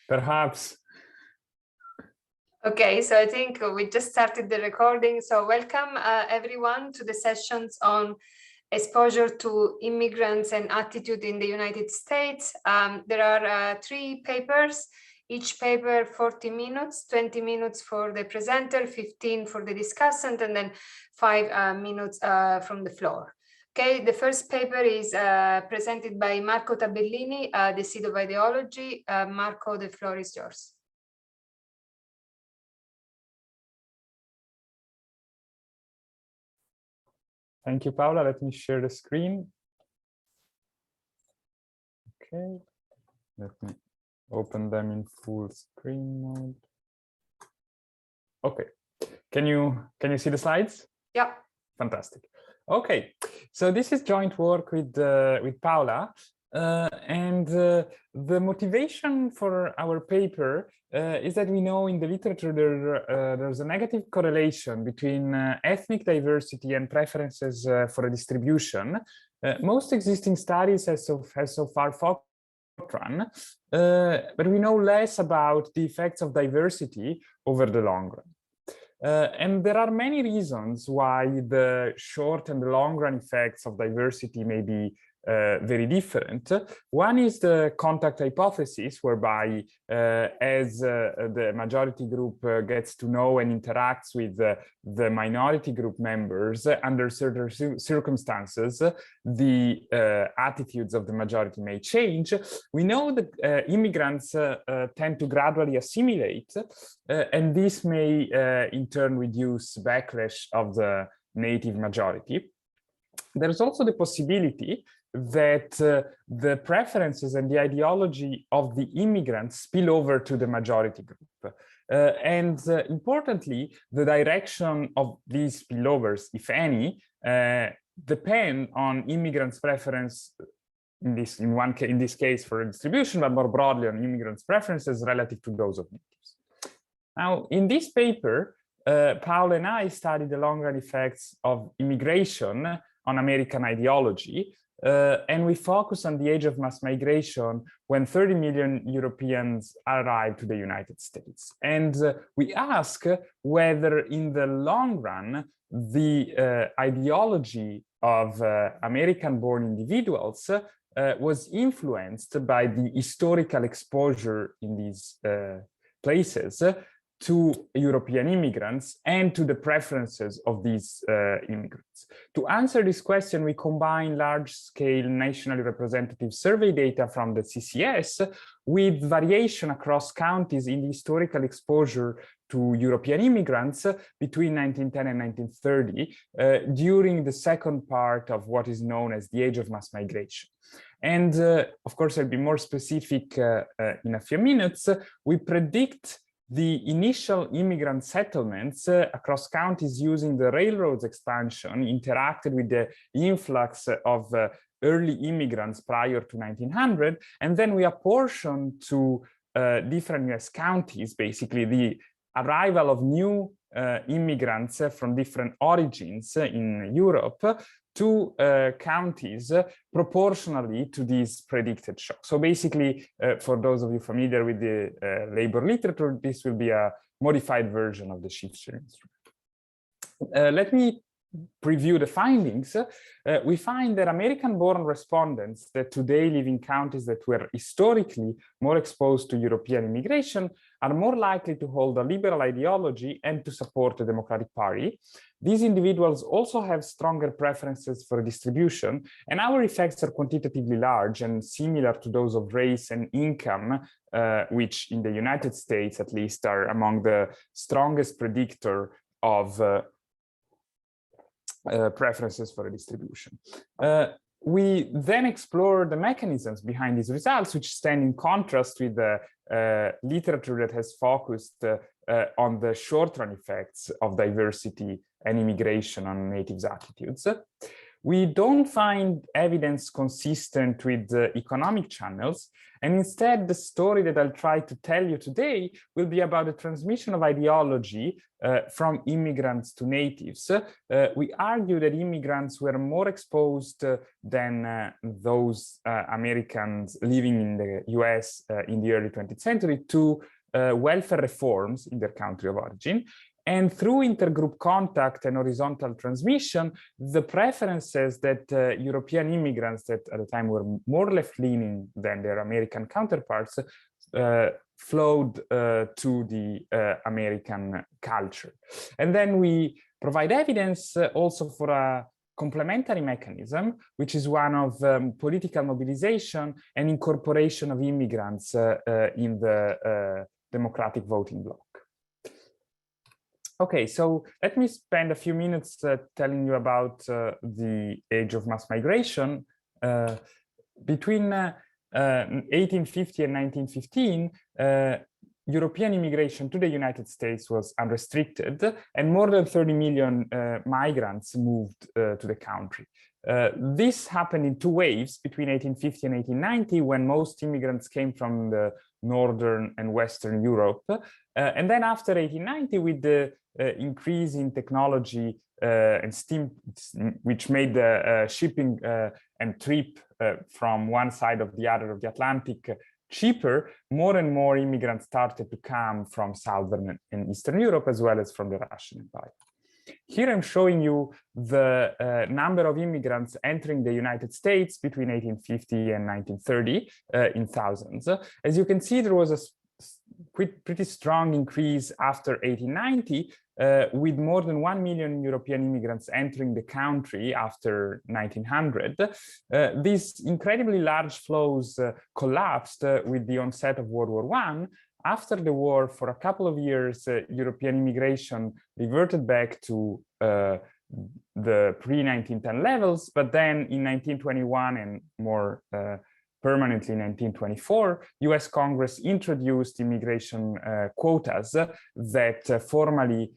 Perhaps. Okay, so I think we just started the recording. So welcome everyone to the sessions on exposure to immigrants and attitude in the United States. There are 3 papers, each paper 40 minutes, 20 minutes for the presenter, 15 for the discussant, and then 5 minutes from the floor. Okay, the first paper is presented by Marco Tabellini, The Seed of Ideology. Marco, the floor is yours. Thank you, Paola. Let me share the screen. Okay, let me open them in full screen mode. Okay, can you see the slides? Yeah. Fantastic. Okay, so this is joint work with Paola, and the motivation for our paper is that we know in the literature there's a negative correlation between ethnic diversity and preferences for a distribution. Most existing studies have so far focused on, but we know less about the effects of diversity over the long run. And there are many reasons why the short and the long run effects of diversity may be very different. One is the contact hypothesis, whereby as the majority group gets to know and interacts with the minority group members under certain circumstances, the attitudes of the majority may change. We know that immigrants tend to gradually assimilate, and this may in turn reduce backlash of the native majority. There's also the possibility that the preferences and the ideology of the immigrants spill over to the majority group. Importantly, the direction of these spillovers, if any, depend on immigrants' preference in this case for distribution, but more broadly on immigrants' preferences relative to those of natives. Now, in this paper, Paola and I studied the long-run effects of immigration on American ideology, and we focus on the age of mass migration when 30 million Europeans arrived to the United States. And we ask whether in the long run, the ideology of American-born individuals was influenced by the historical exposure in these places to European immigrants and to the preferences of these immigrants. To answer this question, we combine large-scale nationally representative survey data from the CCS with variation across counties in the historical exposure to European immigrants between 1910 and 1930 during the second part of what is known as the age of mass migration. And of course, I'll be more specific in a few minutes. We predict the initial immigrant settlements across counties using the railroads expansion interacted with the influx of early immigrants prior to 1900, and then we apportion to different US counties, basically the arrival of new immigrants from different origins in Europe to counties proportionally to these predicted shocks. So basically, for those of you familiar with the labor literature, this will be a modified version of the shift-share instrument. Let me preview the findings. We find that American-born respondents that today live in counties that were historically more exposed to European immigration are more likely to hold a liberal ideology and to support the Democratic Party. These individuals also have stronger preferences for distribution, and our effects are quantitatively large and similar to those of race and income, which in the United States, at least, are among the strongest predictor of preferences for a distribution. We then explore the mechanisms behind these results, which stand in contrast with the literature that has focused on the short-run effects of diversity and immigration on natives' attitudes. we don't find evidence consistent with the economic channels. And instead, the story that I'll try to tell you today will be about the transmission of ideology from immigrants to natives. We argue that immigrants were more exposed than those Americans living in the US in the early 20th century to welfare reforms in their country of origin. And through intergroup contact and horizontal transmission, the preferences that European immigrants that at the time were more left-leaning than their American counterparts flowed to the American culture. And then we provide evidence also for a complementary mechanism, which is one of political mobilization and incorporation of immigrants in the democratic voting bloc. Okay, so let me spend a few minutes telling you about the age of mass migration. Between 1850 and 1915, European immigration to the United States was unrestricted, and more than 30 million migrants moved to the country. This happened in two waves between 1850 and 1890, when most immigrants came from the Northern and Western Europe. And then after 1890, with the increase in technology and steam, which made the shipping and trip from one side of the other of the Atlantic cheaper, more and more immigrants started to come from Southern and Eastern Europe, as well as from the Russian Empire. Here I'm showing you the number of immigrants entering the United States between 1850 and 1930 in thousands. As you can see, there was a pretty strong increase after 1890, with more than 1 million European immigrants entering the country after 1900. These incredibly large flows collapsed with the onset of World War I. After the war, for a couple of years, European immigration reverted back to the pre-1910 levels, but then in 1921 and more permanently in 1924, US Congress introduced immigration quotas that formally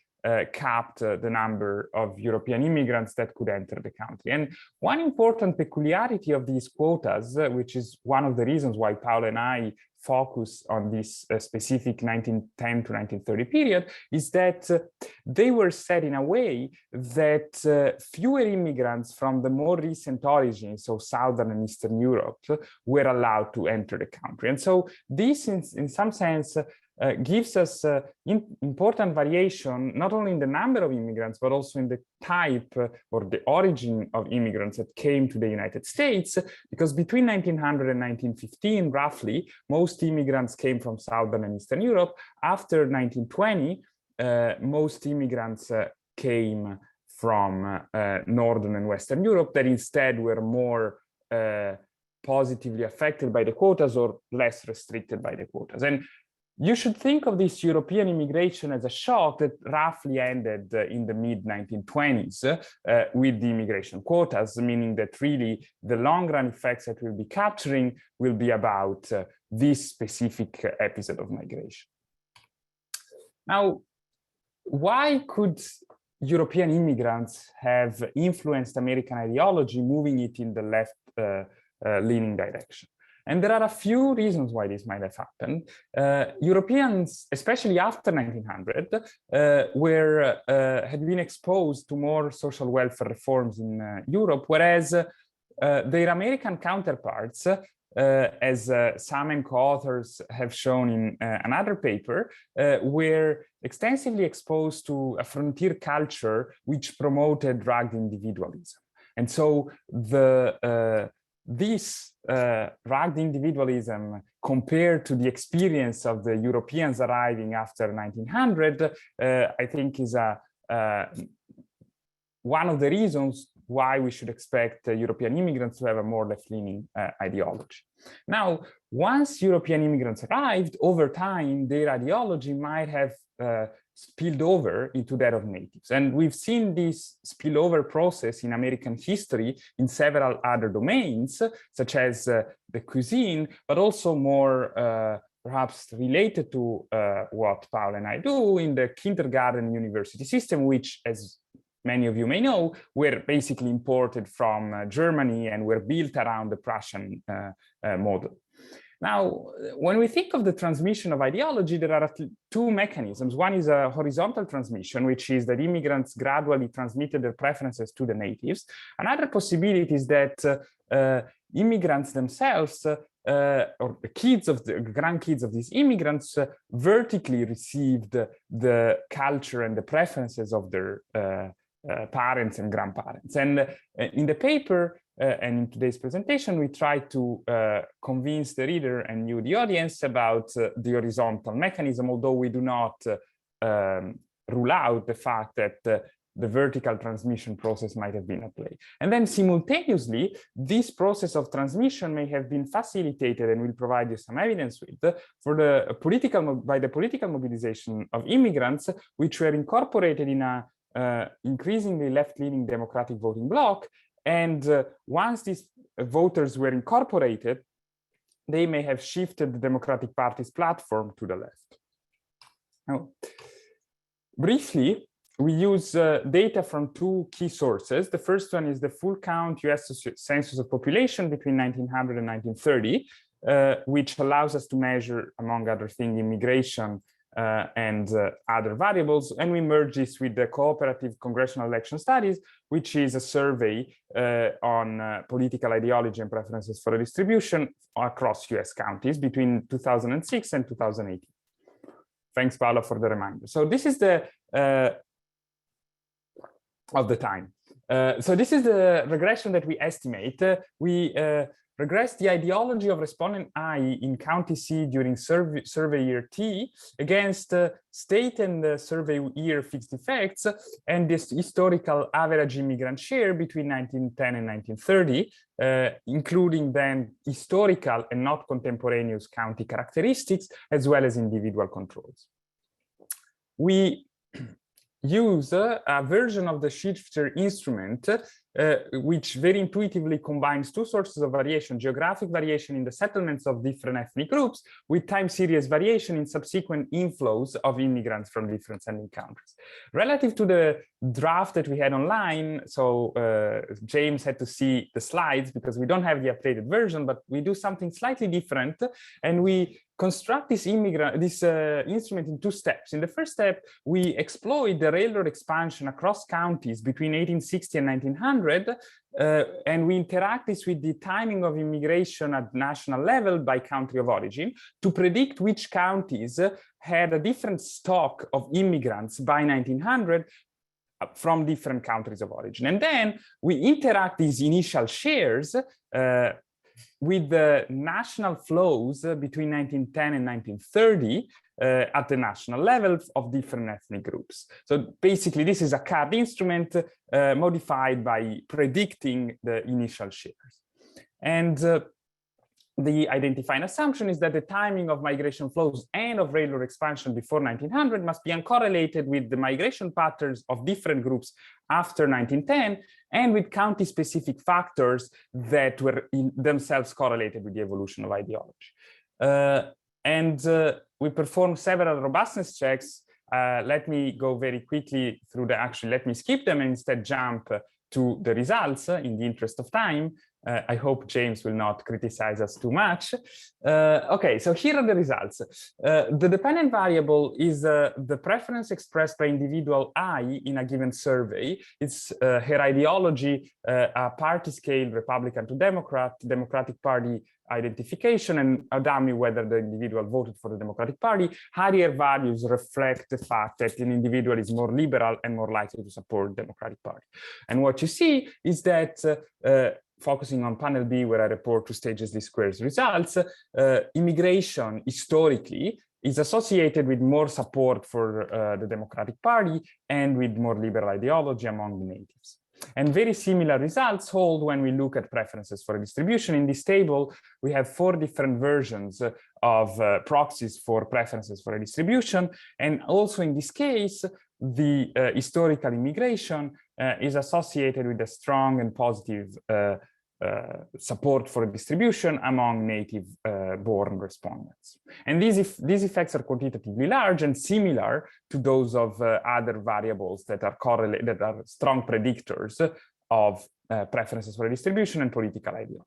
capped the number of European immigrants that could enter the country. And one important peculiarity of these quotas, which is one of the reasons why Paola and I focus on this specific 1910 to 1930 period, is that they were set in a way that fewer immigrants from the more recent origins, so Southern and Eastern Europe, were allowed to enter the country. And so this, in some sense, gives us important variation, not only in the number of immigrants, but also in the type or the origin of immigrants that came to the United States, because between 1900 and 1915, roughly, most immigrants came from Southern and Eastern Europe. After 1920, most immigrants came from Northern and Western Europe that instead were more positively affected by the quotas or less restricted by the quotas. And you should think of this European immigration as a shock that roughly ended in the mid-1920s with the immigration quotas, meaning that really the long-run effects that we'll be capturing will be about this specific episode of migration. Now, why could European immigrants have influenced American ideology, moving it in the left-leaning direction? And there are a few reasons why this might have happened. Europeans, especially after 1900, had been exposed to more social welfare reforms in Europe, whereas their American counterparts, as some and co-authors have shown in another paper, were extensively exposed to a frontier culture which promoted rugged individualism. And so this rugged individualism, compared to the experience of the Europeans arriving after 1900, I think is one of the reasons why we should expect European immigrants to have a more left-leaning ideology. Now, once European immigrants arrived, over time, their ideology might have spilled over into that of natives. And we've seen this spillover process in American history in several other domains, such as the cuisine, but also more perhaps related to what Paola and I do in the kindergarten university system, which, as many of you may know, were basically imported from Germany and were built around the Prussian model. Now, when we think of the transmission of ideology, there are two mechanisms. One is a horizontal transmission, which is that immigrants gradually transmitted their preferences to the natives. Another possibility is that immigrants themselves, or the kids of the grandkids of these immigrants, vertically received the culture and the preferences of their parents and grandparents. And in the paper, and in today's presentation, we try to convince the reader and you, the audience, about the horizontal mechanism, although we do not rule out the fact that the vertical transmission process might have been at play. And then simultaneously, this process of transmission may have been facilitated, and we'll provide you some evidence with, by the political mobilization of immigrants, which were incorporated in a increasingly left-leaning democratic voting bloc. And once these voters were incorporated, they may have shifted the Democratic Party's platform to the left. Now, briefly, we use data from two key sources. The first one is the full count US census of population between 1900 and 1930, which allows us to measure, among other things, immigration and other variables. And we merge this with the Cooperative Congressional Election Studies, which is a survey on political ideology and preferences for redistribution across US counties between 2006 and 2018. Thanks, Paola, for the reminder. So this is the of the time. So this is the regression that we estimate. We regress the ideology of respondent I in County C during survey year T against state and survey year fixed effects and this historical average immigrant share between 1910 and 1930, including then historical and not contemporaneous county characteristics, as well as individual controls. We use a version of the shifter instrument, which very intuitively combines two sources of variation: geographic variation in the settlements of different ethnic groups with time series variation in subsequent inflows of immigrants from different sending countries. Relative to the draft that we had online, so James had to see the slides because we don't have the updated version, but we do something slightly different, and we construct this instrument in two steps. In the first step, we exploit the railroad expansion across counties between 1860 and 1900, and we interact this with the timing of immigration at national level by country of origin to predict which counties had a different stock of immigrants by 1900 from different countries of origin. And then we interact these initial shares with the national flows between 1910 and 1930 at the national level of different ethnic groups. So basically, this is a CAD instrument modified by predicting the initial shares. And the identifying assumption is that the timing of migration flows and of railroad expansion before 1900 must be uncorrelated with the migration patterns of different groups after 1910 and with county-specific factors that were themselves correlated with the evolution of ideology. We performed several robustness checks. Let me go very quickly through let me skip them and instead jump to the results in the interest of time. I hope James will not criticize us too much. Okay, so here are the results. The dependent variable is the preference expressed by individual I in a given survey. It's her ideology, a party scale, Republican to Democrat, Democratic Party identification, and a dummy whether the individual voted for the Democratic Party. Higher values reflect the fact that an individual is more liberal and more likely to support the Democratic Party. And what you see is that focusing on panel B, where I report two stages least squares results, immigration historically is associated with more support for the Democratic Party and with more liberal ideology among the natives. And very similar results hold when we look at preferences for redistribution. In this table, we have 4 different versions of proxies for preferences for redistribution. And also in this case, the historical immigration is associated with a strong and positive support for distribution among native-born respondents. And these effects are quantitatively large and similar to those of other variables that are correlated, that are strong predictors of preferences for distribution and political ideology.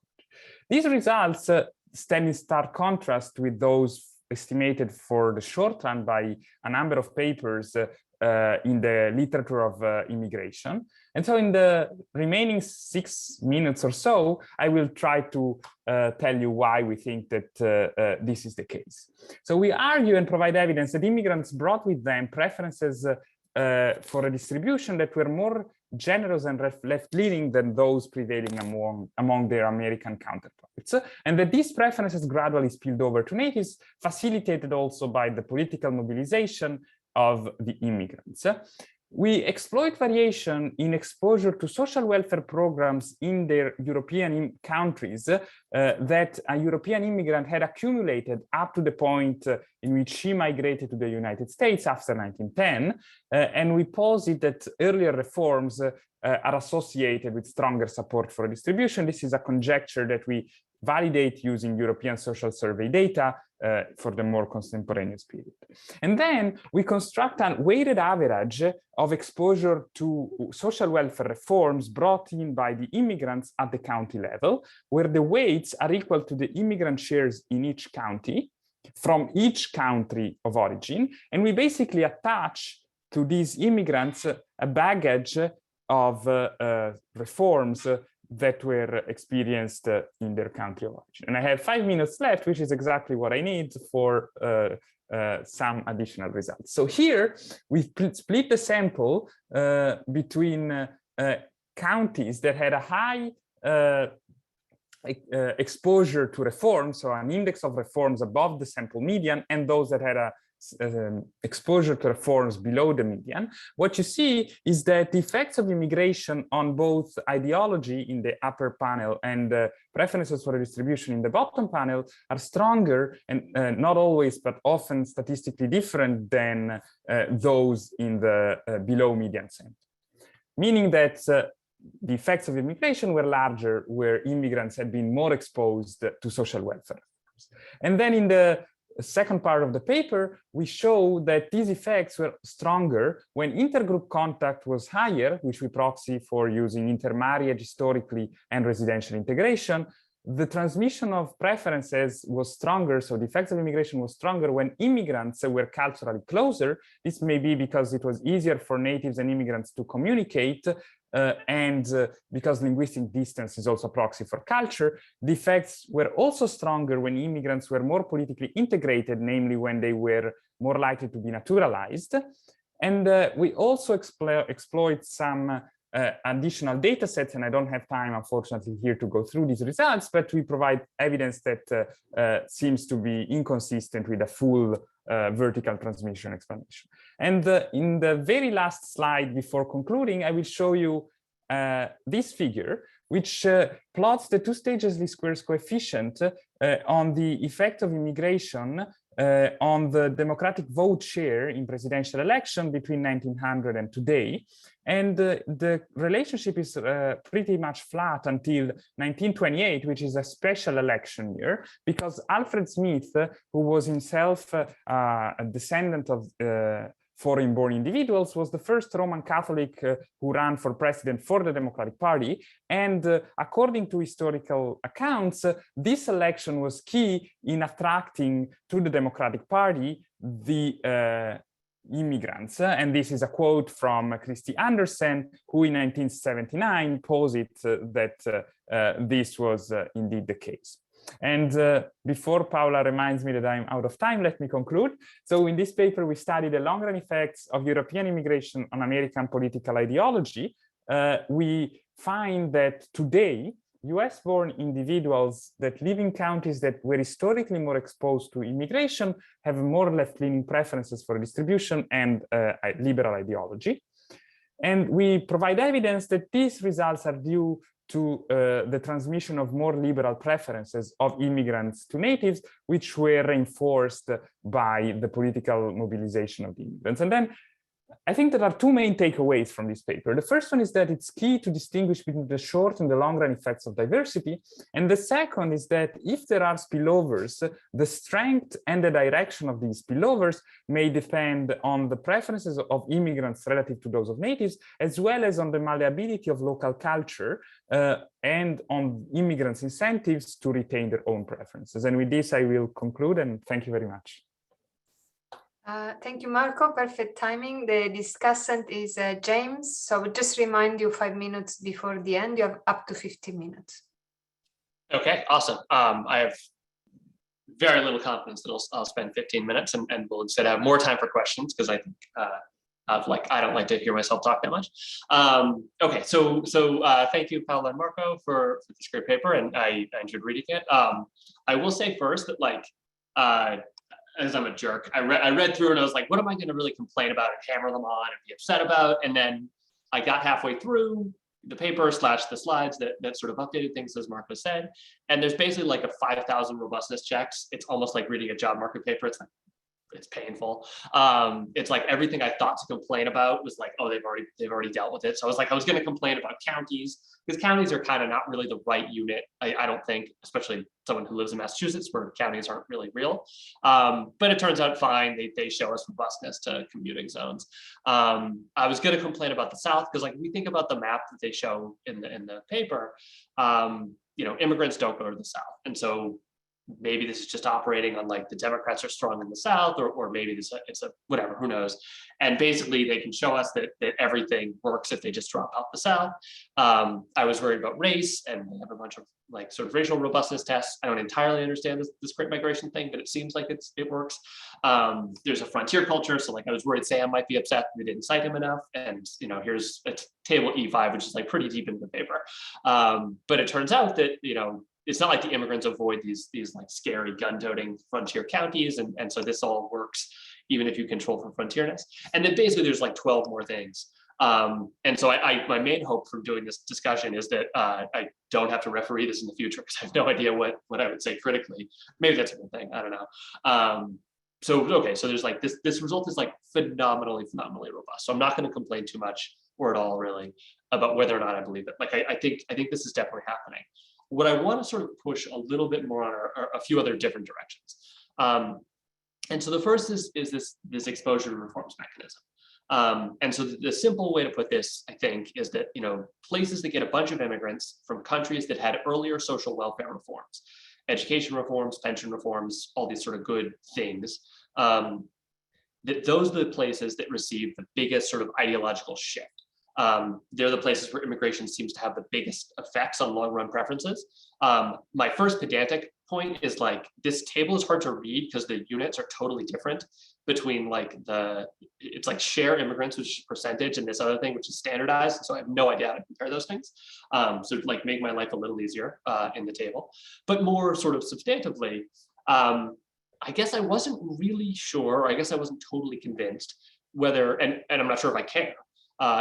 These results stand in stark contrast with those estimated for the short run by a number of papers in the literature of immigration. And so in the remaining 6 minutes or so, I will try to tell you why we think that this is the case. So we argue and provide evidence that immigrants brought with them preferences for a distribution that were more generous and left-leaning than those prevailing among their American counterparts, and that these preferences gradually spilled over to natives, facilitated also by the political mobilization of the immigrants. We exploit variation in exposure to social welfare programs in their European countries that a European immigrant had accumulated up to the point in which she migrated to the United States after 1910. And we posit that earlier reforms are associated with stronger support for distribution. This is a conjecture that we validate using European social survey data for the more contemporaneous period. And then we construct a weighted average of exposure to social welfare reforms brought in by the immigrants at the county level, where the weights are equal to the immigrant shares in each county from each country of origin. And we basically attach to these immigrants a baggage of reforms that were experienced in their country of origin. And I have 5 minutes left, which is exactly what I need for some additional results. So here we split the sample between counties that had a high exposure to reforms, so an index of reforms above the sample median, and those that had a exposure to reforms below the median. What you see is that the effects of immigration on both ideology in the upper panel and preferences for redistribution in the bottom panel are stronger and not always, but often statistically different than those in the below median sample. Meaning that the effects of immigration were larger where immigrants had been more exposed to social welfare. And then in the second part of the paper, we show that these effects were stronger when intergroup contact was higher, which we proxy for using intermarriage historically and residential integration. The transmission of preferences was stronger, so the effects of immigration was stronger when immigrants were culturally closer. This may be because it was easier for natives and immigrants to communicate, and because linguistic distance is also a proxy for culture. The effects were also stronger when immigrants were more politically integrated, namely when they were more likely to be naturalized. And we also exploit some additional data sets, and I don't have time, unfortunately, here to go through these results, but we provide evidence that seems to be inconsistent with a full vertical transmission explanation. And in the very last slide before concluding, I will show you this figure, which plots the two-stages least squares coefficient on the effect of immigration on the democratic vote share in presidential election between 1900 and today. And the relationship is pretty much flat until 1928, which is a special election year, because Alfred Smith, who was himself a descendant of foreign-born individuals, was the first Roman Catholic who ran for president for the Democratic Party. And according to historical accounts, this election was key in attracting to the Democratic Party the immigrants. And this is a quote from Christy Anderson, who in 1979 posits that this was indeed the case. And before Paola reminds me that I'm out of time, let me conclude. So in this paper, we studied the long-run effects of European immigration on American political ideology. We find that today, US-born individuals that live in counties that were historically more exposed to immigration have more left-leaning preferences for distribution and liberal ideology. And we provide evidence that these results are due to the transmission of more liberal preferences of immigrants to natives, which were reinforced by the political mobilization of the immigrants. And then I think there are two main takeaways from this paper. The first one is that it's key to distinguish between the short and the long run effects of diversity. And the second is that if there are spillovers, the strength and the direction of these spillovers may depend on the preferences of immigrants relative to those of natives, as well as on the malleability of local culture and on immigrants' incentives to retain their own preferences. And with this, I will conclude, and thank you very much. Thank you, Marco. Perfect timing. The discussant is James. So we'll just remind you 5 minutes before the end, you have up to 15 minutes. Okay, awesome. I have very little confidence that I'll spend 15 minutes and we'll instead have more time for questions because I think I don't like to hear myself talk that much. Okay, so thank you, Paola and Marco, for this great paper, and I enjoyed reading it. I will say first that as I'm a jerk, I read through and I was like, what am I going to really complain about and hammer them on and be upset about? And then I got halfway through the paper / the slides that sort of updated things, as Marco said. And there's basically like a 5,000 robustness checks. It's almost like reading a job market paper. It's painful. It's like everything I thought to complain about was like, oh, they've already dealt with it. So I was going to complain about counties, because counties are kind of not really the right unit. I don't think, especially someone who lives in Massachusetts, where counties aren't really real. But it turns out fine. They show us robustness to commuting zones. I was going to complain about the South because, like, we think about the map that they show in the paper. Immigrants don't go to the South, and so maybe this is just operating on like the Democrats are strong in the South, or maybe it's a whatever, who knows. And basically they can show us that everything works if they just drop out the South. I was worried about race, and they have a bunch of like sort of racial robustness tests. I don't entirely understand this Great Migration thing, but it seems like it works. There's a frontier culture. So like I was worried Sam might be upset we didn't cite him enough. And here's a table E5, which is like pretty deep into the paper. But it turns out that, it's not like the immigrants avoid these like scary gun-toting frontier counties, and so this all works even if you control for frontierness. And then basically there's like 12 more things. And so my main hope from doing this discussion is that I don't have to referee this in the future, because I have no idea what I would say critically. Maybe that's a good thing, I don't know. So there's like this result is like phenomenally robust. So I'm not going to complain too much or at all really about whether or not I believe it. Like I think this is definitely happening. What I want to sort of push a little bit more on are a few other different directions. And so the first is this exposure to reforms mechanism. And so the simple way to put this, I think, is that, places that get a bunch of immigrants from countries that had earlier social welfare reforms, education reforms, pension reforms, all these sort of good things, that those are the places that receive the biggest sort of ideological shift. They're the places where immigration seems to have the biggest effects on long-run preferences. My first pedantic point is like, this table is hard to read because the units are totally different between like it's like share immigrants, which is percentage, and this other thing, which is standardized. So I have no idea how to compare those things. So like make my life a little easier in the table, but more sort of substantively, I guess I wasn't really sure, or I guess I wasn't totally convinced whether, and I'm not sure if I care,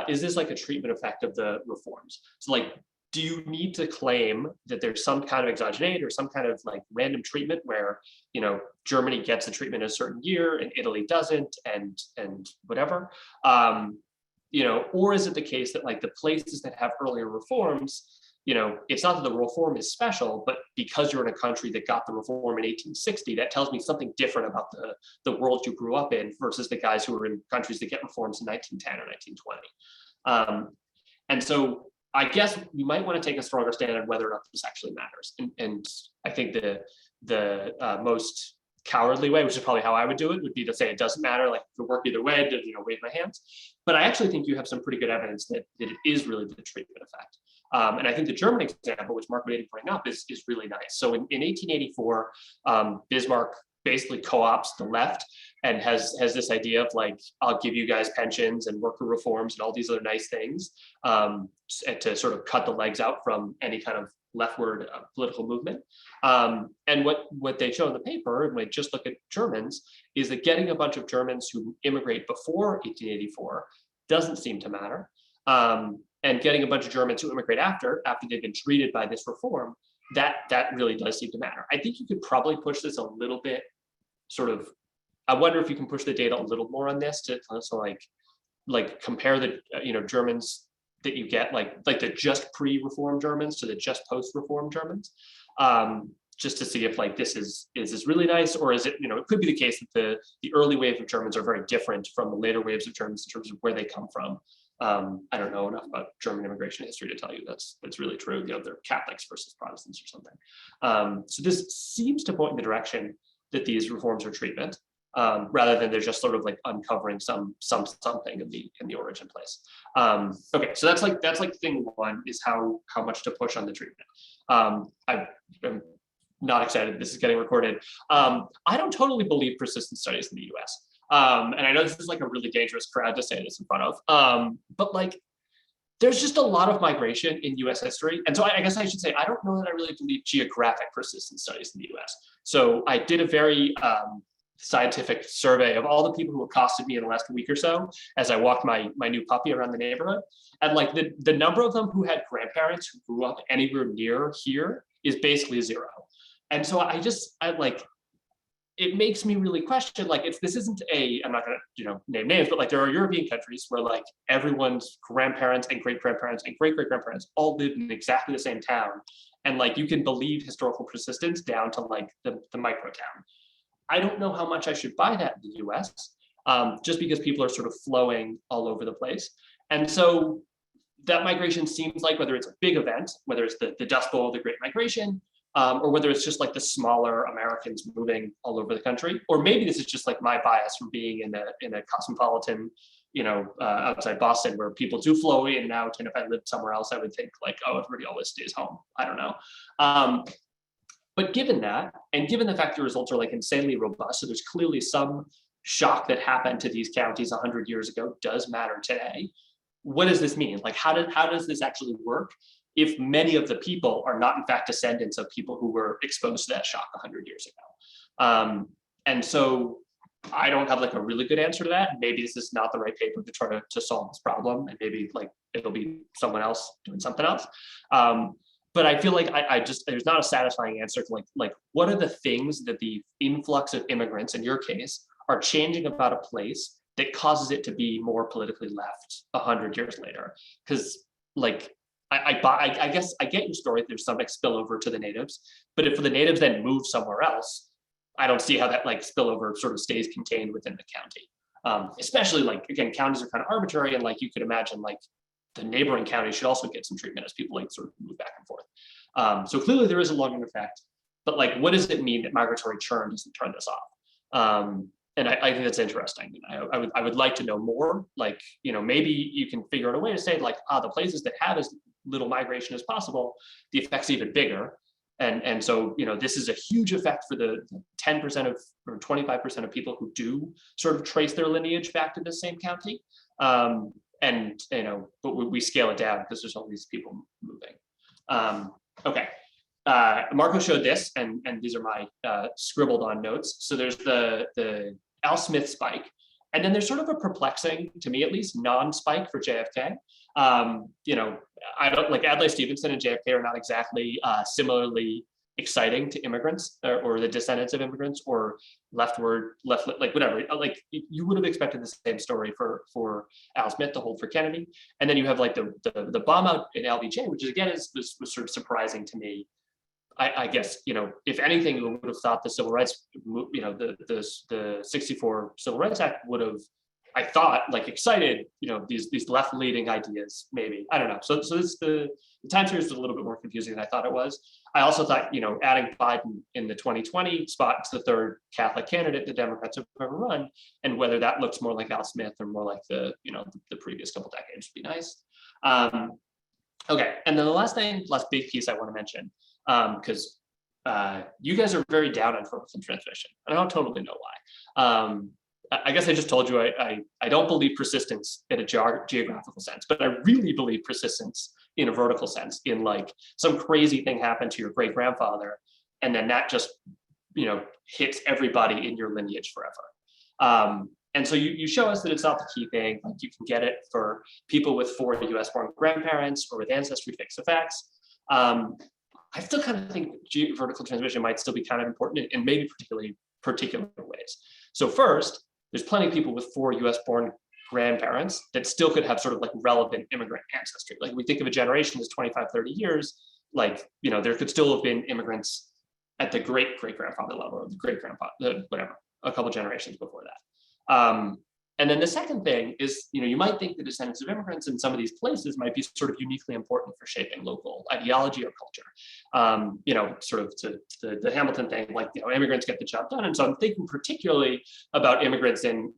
is this like a treatment effect of the reforms? So like, do you need to claim that there's some kind of exogenate or some kind of like random treatment where, Germany gets the treatment a certain year and Italy doesn't, and whatever, or is it the case that like the places that have earlier reforms, it's not that the reform is special, but because you're in a country that got the reform in 1860, that tells me something different about the world you grew up in versus the guys who were in countries that get reforms in 1910 or 1920. And so I guess we might want to take a stronger stand on whether or not this actually matters. And I think the most cowardly way, which is probably how I would do it, would be to say it doesn't matter, like it could work either way, to wave my hands. But I actually think you have some pretty good evidence that it is really the treatment effect. And I think the German example, which Mark made bring up, is really nice. So in 1884, Bismarck basically co-opts the left and has this idea of like, I'll give you guys pensions and worker reforms and all these other nice things to sort of cut the legs out from any kind of leftward political movement. And what they show in the paper, and when I just look at Germans, is that getting a bunch of Germans who immigrate before 1884 doesn't seem to matter. And getting a bunch of Germans who immigrate after they've been treated by this reform, that really does seem to matter. I think you could probably push this a little bit, sort of, I wonder if you can push the data a little more on this so like, like compare the Germans that you get, like the just pre-reform Germans to the just post-reform Germans, just to see if like is this really nice, or is it, it could be the case that the early wave of Germans are very different from the later waves of Germans in terms of where they come from. I don't know enough about German immigration history to tell you that's really true. They're Catholics versus Protestants or something. So this seems to point in the direction that these reforms are treatment, rather than they're just sort of like uncovering something in the origin place. Okay, so that's like thing one, is how much to push on the treatment. I'm not excited this is getting recorded. I don't totally believe persistence studies in the US. And I know this is like a really dangerous crowd to say this in front of, but like, there's just a lot of migration in US history. And so I guess I should say, I don't know that I really believe geographic persistence studies in the US. So I did a very scientific survey of all the people who accosted me in the last week or so as I walked my new puppy around the neighborhood. And like the number of them who had grandparents who grew up anywhere near here is basically zero. And so I like, it makes me really question, like, if this isn't I'm not gonna, name names, but like there are European countries where like everyone's grandparents and great-grandparents and great-great-grandparents all lived in exactly the same town. And like, you can believe historical persistence down to like the micro town. I don't know how much I should buy that in the US, just because people are sort of flowing all over the place. And so that migration seems like, whether it's a big event, whether it's the Dust Bowl, the Great Migration, or whether it's just like the smaller Americans moving all over the country, or maybe this is just like my bias from being in a cosmopolitan, outside Boston, where people do flow in and out. And if I lived somewhere else, I would think like, oh, everybody always stays home. I don't know. But given that, and given the fact the results are like insanely robust, so there's clearly some shock that happened to these counties 100 years ago does matter today. What does this mean? Like, how does this actually work if many of the people are not in fact descendants of people who were exposed to that shock 100 years ago? And so I don't have like a really good answer to that. Maybe this is not the right paper to try to solve this problem, and maybe like it'll be someone else doing something else. But I feel like there's not a satisfying answer to like what are the things that the influx of immigrants, in your case, are changing about a place that causes it to be more politically left 100 years later? Because like, I guess I get your story. There's some like spillover to the natives, but if the natives then move somewhere else, I don't see how that like spillover sort of stays contained within the county. Especially like, again, counties are kind of arbitrary, and like you could imagine like the neighboring counties should also get some treatment as people like sort of move back and forth. So clearly there is a long-term effect, but like, what does it mean that migratory churn doesn't turn this off? And I think that's interesting. I would like to know more. Like, maybe you can figure out a way to say like, the places that have as little migration as possible, the effect's even bigger. And so, this is a huge effect for the 10% of or 25% of people who do sort of trace their lineage back to the same county. But we scale it down because there's all these people moving. Okay. Marco showed this, and these are my scribbled on notes. So there's the Al Smith spike, and then there's sort of a perplexing, to me at least, non-spike for JFK. I don't like Adlai Stevenson and JFK are not exactly similarly exciting to immigrants or the descendants of immigrants or left like whatever. Like you would have expected the same story for Al Smith to hold for Kennedy, and then you have like the bomb out in LBJ, which again was sort of surprising to me. I guess, if anything, we would have thought the civil rights, the 64 Civil Rights Act would have, I thought, like excited, these left-leaning ideas, maybe. I don't know. So this, the time series was a little bit more confusing than I thought it was. I also thought, adding Biden in the 2020 spot to the third Catholic candidate the Democrats have ever run, and whether that looks more like Al Smith or more like the previous couple decades would be nice. Okay, and then the last big piece I want to mention, because you guys are very down on vertical transmission, and I don't totally know why. I guess I just told you I don't believe persistence in a geographical sense, but I really believe persistence in a vertical sense, in like some crazy thing happened to your great grandfather, and then that just hits everybody in your lineage forever. And so you show us that it's not the key thing. Like you can get it for people with 4 US-born grandparents or with ancestry fixed effects. I still kind of think vertical transmission might still be kind of important in maybe particular ways. So first, there's plenty of people with 4 US-born grandparents that still could have sort of like relevant immigrant ancestry. Like we think of a generation as 25, 30 years, like, you know, there could still have been immigrants at the great-great-grandfather level or the great-grandfather, whatever, a couple generations before that. And then the second thing is, you know, you might think the descendants of immigrants in some of these places might be sort of uniquely important for shaping local ideology or culture. You know, sort of to the Hamilton thing, like, you know, immigrants get the job done. And so I'm thinking particularly about immigrants in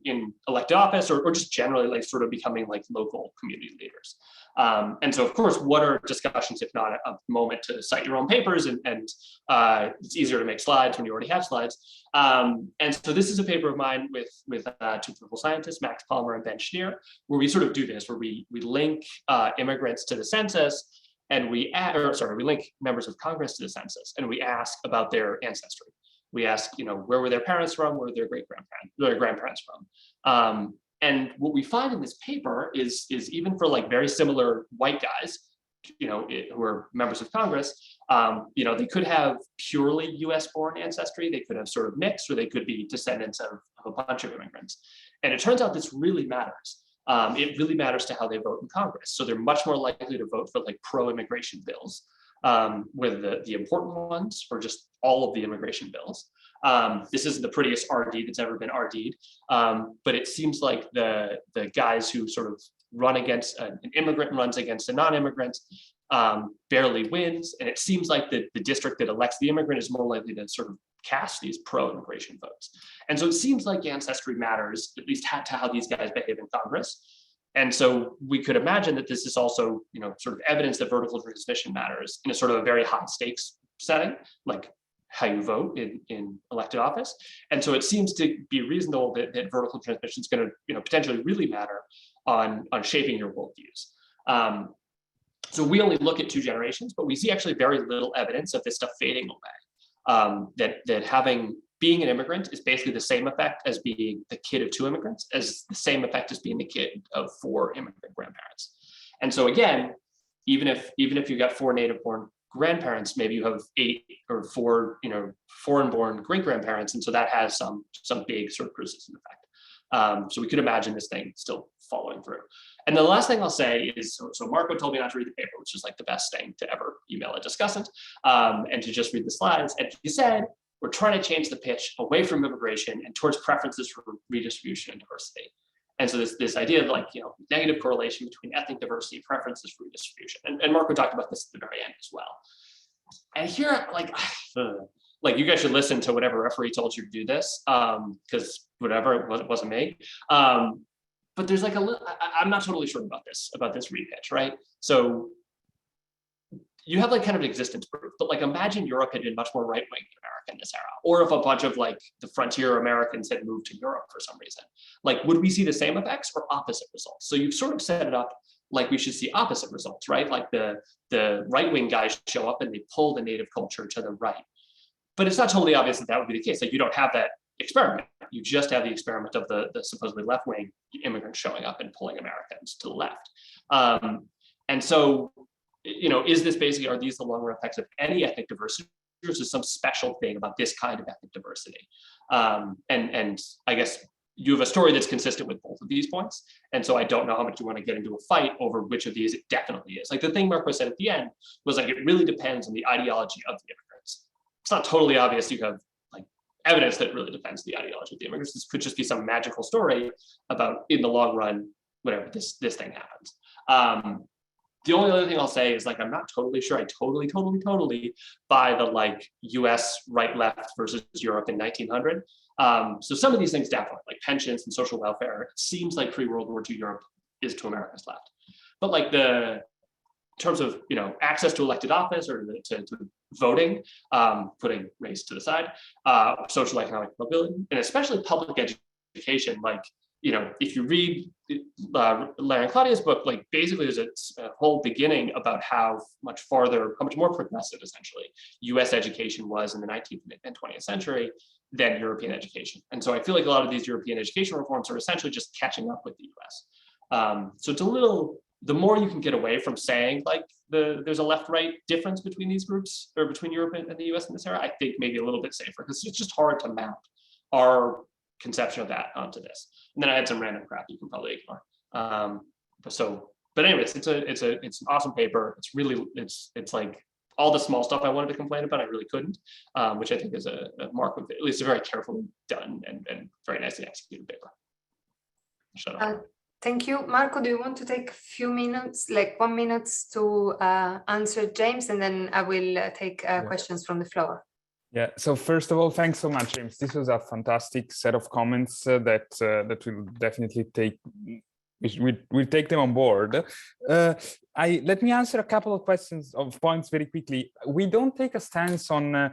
elected office or just generally like sort of becoming like local community leaders. And so, of course, what are discussions if not a moment to cite your own papers? And it's easier to make slides when you already have slides. And so this is a paper of mine with two political scientists, Max Palmer and Ben Schneer, where we sort of do this, where we link immigrants to the census, and we link members of Congress to the census, and we ask about their ancestry. We ask, you know, where were their parents from? Where were their grandparents from? And what we find in this paper is even for like very similar white guys, you know, who are members of Congress, you know, they could have purely US born ancestry, they could have sort of mixed, or they could be descendants of a bunch of immigrants. And it turns out this really matters. It really matters to how they vote in Congress. So they're much more likely to vote for like pro-immigration bills, whether the important ones or just all of the immigration bills. This isn't the prettiest RD that's ever been RD'd, but it seems like the guys who sort of run against an immigrant runs against a non-immigrant barely wins. And it seems like the district that elects the immigrant is more likely to sort of cast these pro-immigration votes. And so it seems like ancestry matters, at least to how these guys behave in Congress. And so we could imagine that this is also, you know, sort of evidence that vertical transmission matters in a sort of a very high stakes setting, like how you vote in elected office. And so it seems to be reasonable that vertical transmission is going to, you know, potentially really matter on shaping your worldviews. So we only look at 2 generations, but we see actually very little evidence of this stuff fading away. That being an immigrant is basically the same effect as being the kid of 2 immigrants, as the same effect as being the kid of 4 immigrant grandparents. And so again, even if you got 4 native-born grandparents, maybe you have 8 or 4, you know, foreign-born great-grandparents, and so that has some big sort of persistent effect. So we could imagine this thing still following through. And the last thing I'll say is, so Marco told me not to read the paper, which is like the best thing to ever email a discussant, and to just read the slides. And he said, we're trying to change the pitch away from immigration and towards preferences for redistribution and diversity. And so this idea of like, you know, negative correlation between ethnic diversity, preferences for redistribution. And Marco talked about this at the very end as well. And here, like you guys should listen to whatever referee told you to do this, because whatever, it wasn't me. But there's like I'm not totally sure about this repitch, right? So you have like kind of existence proof, but like imagine Europe had been much more right-wing than America in this era, or if a bunch of like the frontier Americans had moved to Europe for some reason, like would we see the same effects or opposite results? So you've sort of set it up like we should see opposite results, right? Like the right-wing guys show up and they pull the native culture to the right. But it's not totally obvious that would be the case. Like you don't have that experiment. You just have the experiment of the supposedly left-wing immigrants showing up and pulling Americans to the left. And so, you know, is this basically, are these the long-run effects of any ethnic diversity, or is there some special thing about this kind of ethnic diversity? And I guess you have a story that's consistent with both of these points. And so I don't know how much you want to get into a fight over which of these it definitely is. Like the thing Marco said at the end was like, it really depends on the ideology of the immigrants. It's not totally obvious you have like evidence that really depends on the ideology of the immigrants. This could just be some magical story about in the long run, whatever, this thing happens. The only other thing I'll say is like, I'm not totally sure I totally buy the like US right-left versus Europe in 1900. So some of these things definitely, like pensions and social welfare, it seems like pre-World War II Europe is to America's left. But like in terms of, you know, access to elected office or to voting, putting race to the side, social economic mobility, and especially public education, like, you know, if you read Larry and Claudia's book, like basically there's a whole beginning about how much more progressive essentially US education was in the 19th and 20th century than European education. And so I feel like a lot of these European education reforms are essentially just catching up with the US. So it's the more you can get away from saying like there's a left-right difference between these groups or between Europe and the US in this era, I think maybe a little bit safer, because it's just hard to map our conception of that onto this. And then I had some random crap you can probably ignore. But anyways, it's an awesome paper. It's really, it's like all the small stuff I wanted to complain about, I really couldn't, which I think is a mark of at least a very carefully done and very nicely executed paper. Shut up. Thank you. Marco, do you want to take a few minutes, like 1 minute to answer James, and then I will take questions from the floor. Yeah, so first of all, thanks so much, James. This was a fantastic set of comments that will definitely we'll take them on board. Let me answer a couple of points very quickly. We don't take a stance on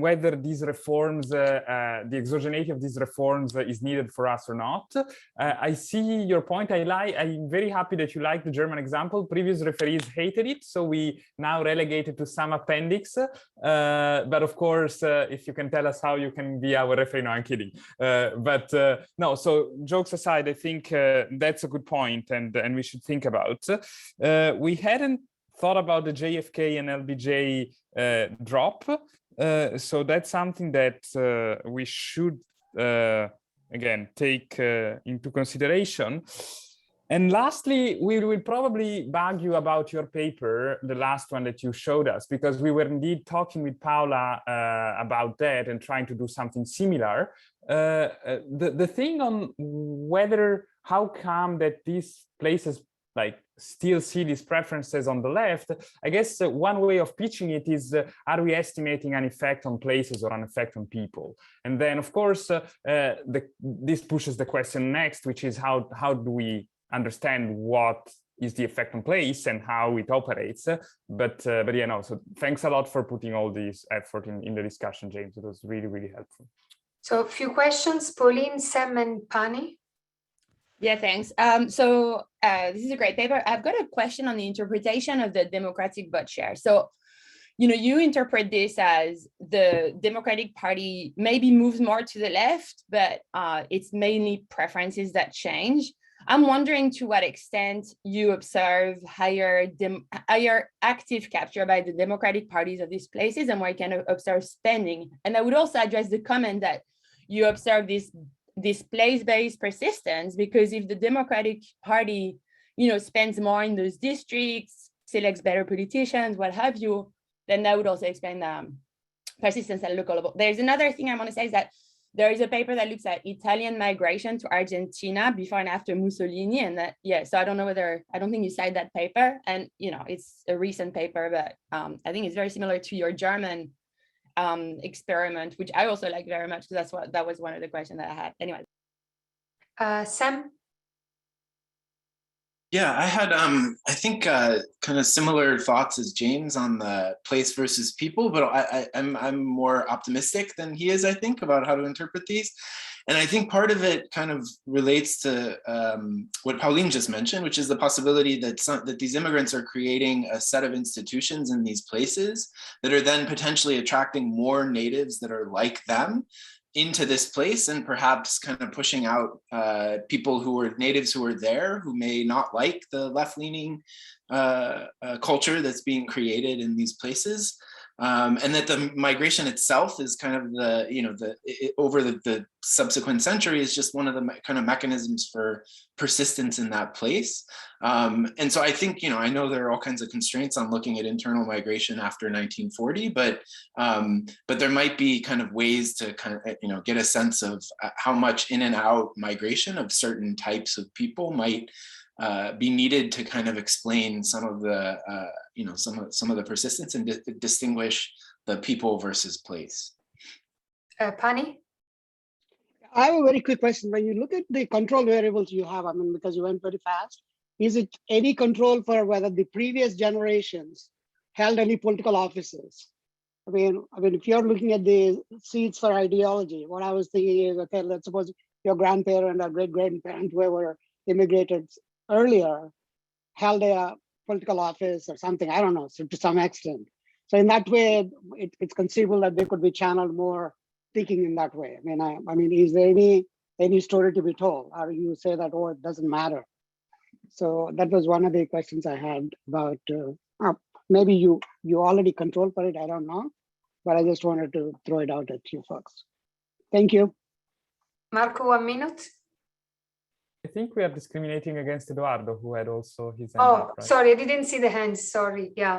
whether these reforms, the exogeneity of these reforms is needed for us or not. I see your point. I'm very happy that you like the German example. Previous referees hated it, so we now relegate it to some appendix. But of course, if you can tell us how you can be our referee, no, I'm kidding. No, so jokes aside, I think that's a good point, and we should think about. We hadn't thought about the JFK and LBJ drop, so that's something that we should again take into consideration. And lastly, we will probably bug you about your paper, the last one that you showed us, because we were indeed talking with Paola about that and trying to do something similar. The thing on how come that these places like still see these preferences on the left, I guess one way of pitching it is, are we estimating an effect on places or an effect on people? And then of course, this pushes the question next, which is how do we understand what is the effect on place and how it operates? But yeah, no, so thanks a lot for putting all this effort in the discussion, James. It was really, really helpful. So a few questions, Pauline, Sam, and Pani. Yeah, thanks. This is a great paper. I've got a question on the interpretation of the democratic vote share. So, you interpret this as the Democratic Party maybe moves more to the left, but it's mainly preferences that change. I'm wondering to what extent you observe higher active capture by the Democratic parties of these places, and where you can observe spending. And I would also address the comment that you observe this place-based persistence, because if the Democratic Party, spends more in those districts, selects better politicians, what have you, then that would also explain the persistence at local level. There's another thing I want to say is that there is a paper that looks at Italian migration to Argentina before and after Mussolini, and that, so I don't think you cite that paper, and it's a recent paper, but I think it's very similar to your German experiment, which I also like very much, because that was one of the questions that I had. Anyway. Sam? Yeah, I had, I think, kind of similar thoughts as James on the place versus people, but I'm more optimistic than he is, I think, about how to interpret these. And I think part of it kind of relates to what Pauline just mentioned, which is the possibility that these immigrants are creating a set of institutions in these places that are then potentially attracting more natives that are like them into this place, and perhaps kind of pushing out people who are natives who are there, who may not like the left-leaning culture that's being created in these places. And that the migration itself is kind of over the subsequent century is just one of the kind of mechanisms for persistence in that place. And so I think, I know there are all kinds of constraints on looking at internal migration after 1940, but there might be kind of ways to kind of, get a sense of how much in and out migration of certain types of people might be needed to kind of explain some of the some of the persistence and distinguish the people versus place. Pani? I have a very quick question. When you look at the control variables you have, because you went very fast, is it any control for whether the previous generations held any political offices? I mean, if you're looking at the seats for ideology, what I was thinking is, okay, let's suppose your grandparent or great-grandparent, whoever immigrated earlier, held a political office or something, I don't know, so to some extent. So in that way, it's conceivable that they could be channeled more thinking in that way. I mean, is there any story to be told? Or you say that, oh, it doesn't matter? So that was one of the questions I had about, maybe you already control for it, I don't know, but I just wanted to throw it out at you folks. Thank you. Marco, 1 minute. think we are discriminating against Eduardo, who had also his hand Oh, up, right? sorry, I didn't see the hands. Sorry. Yeah,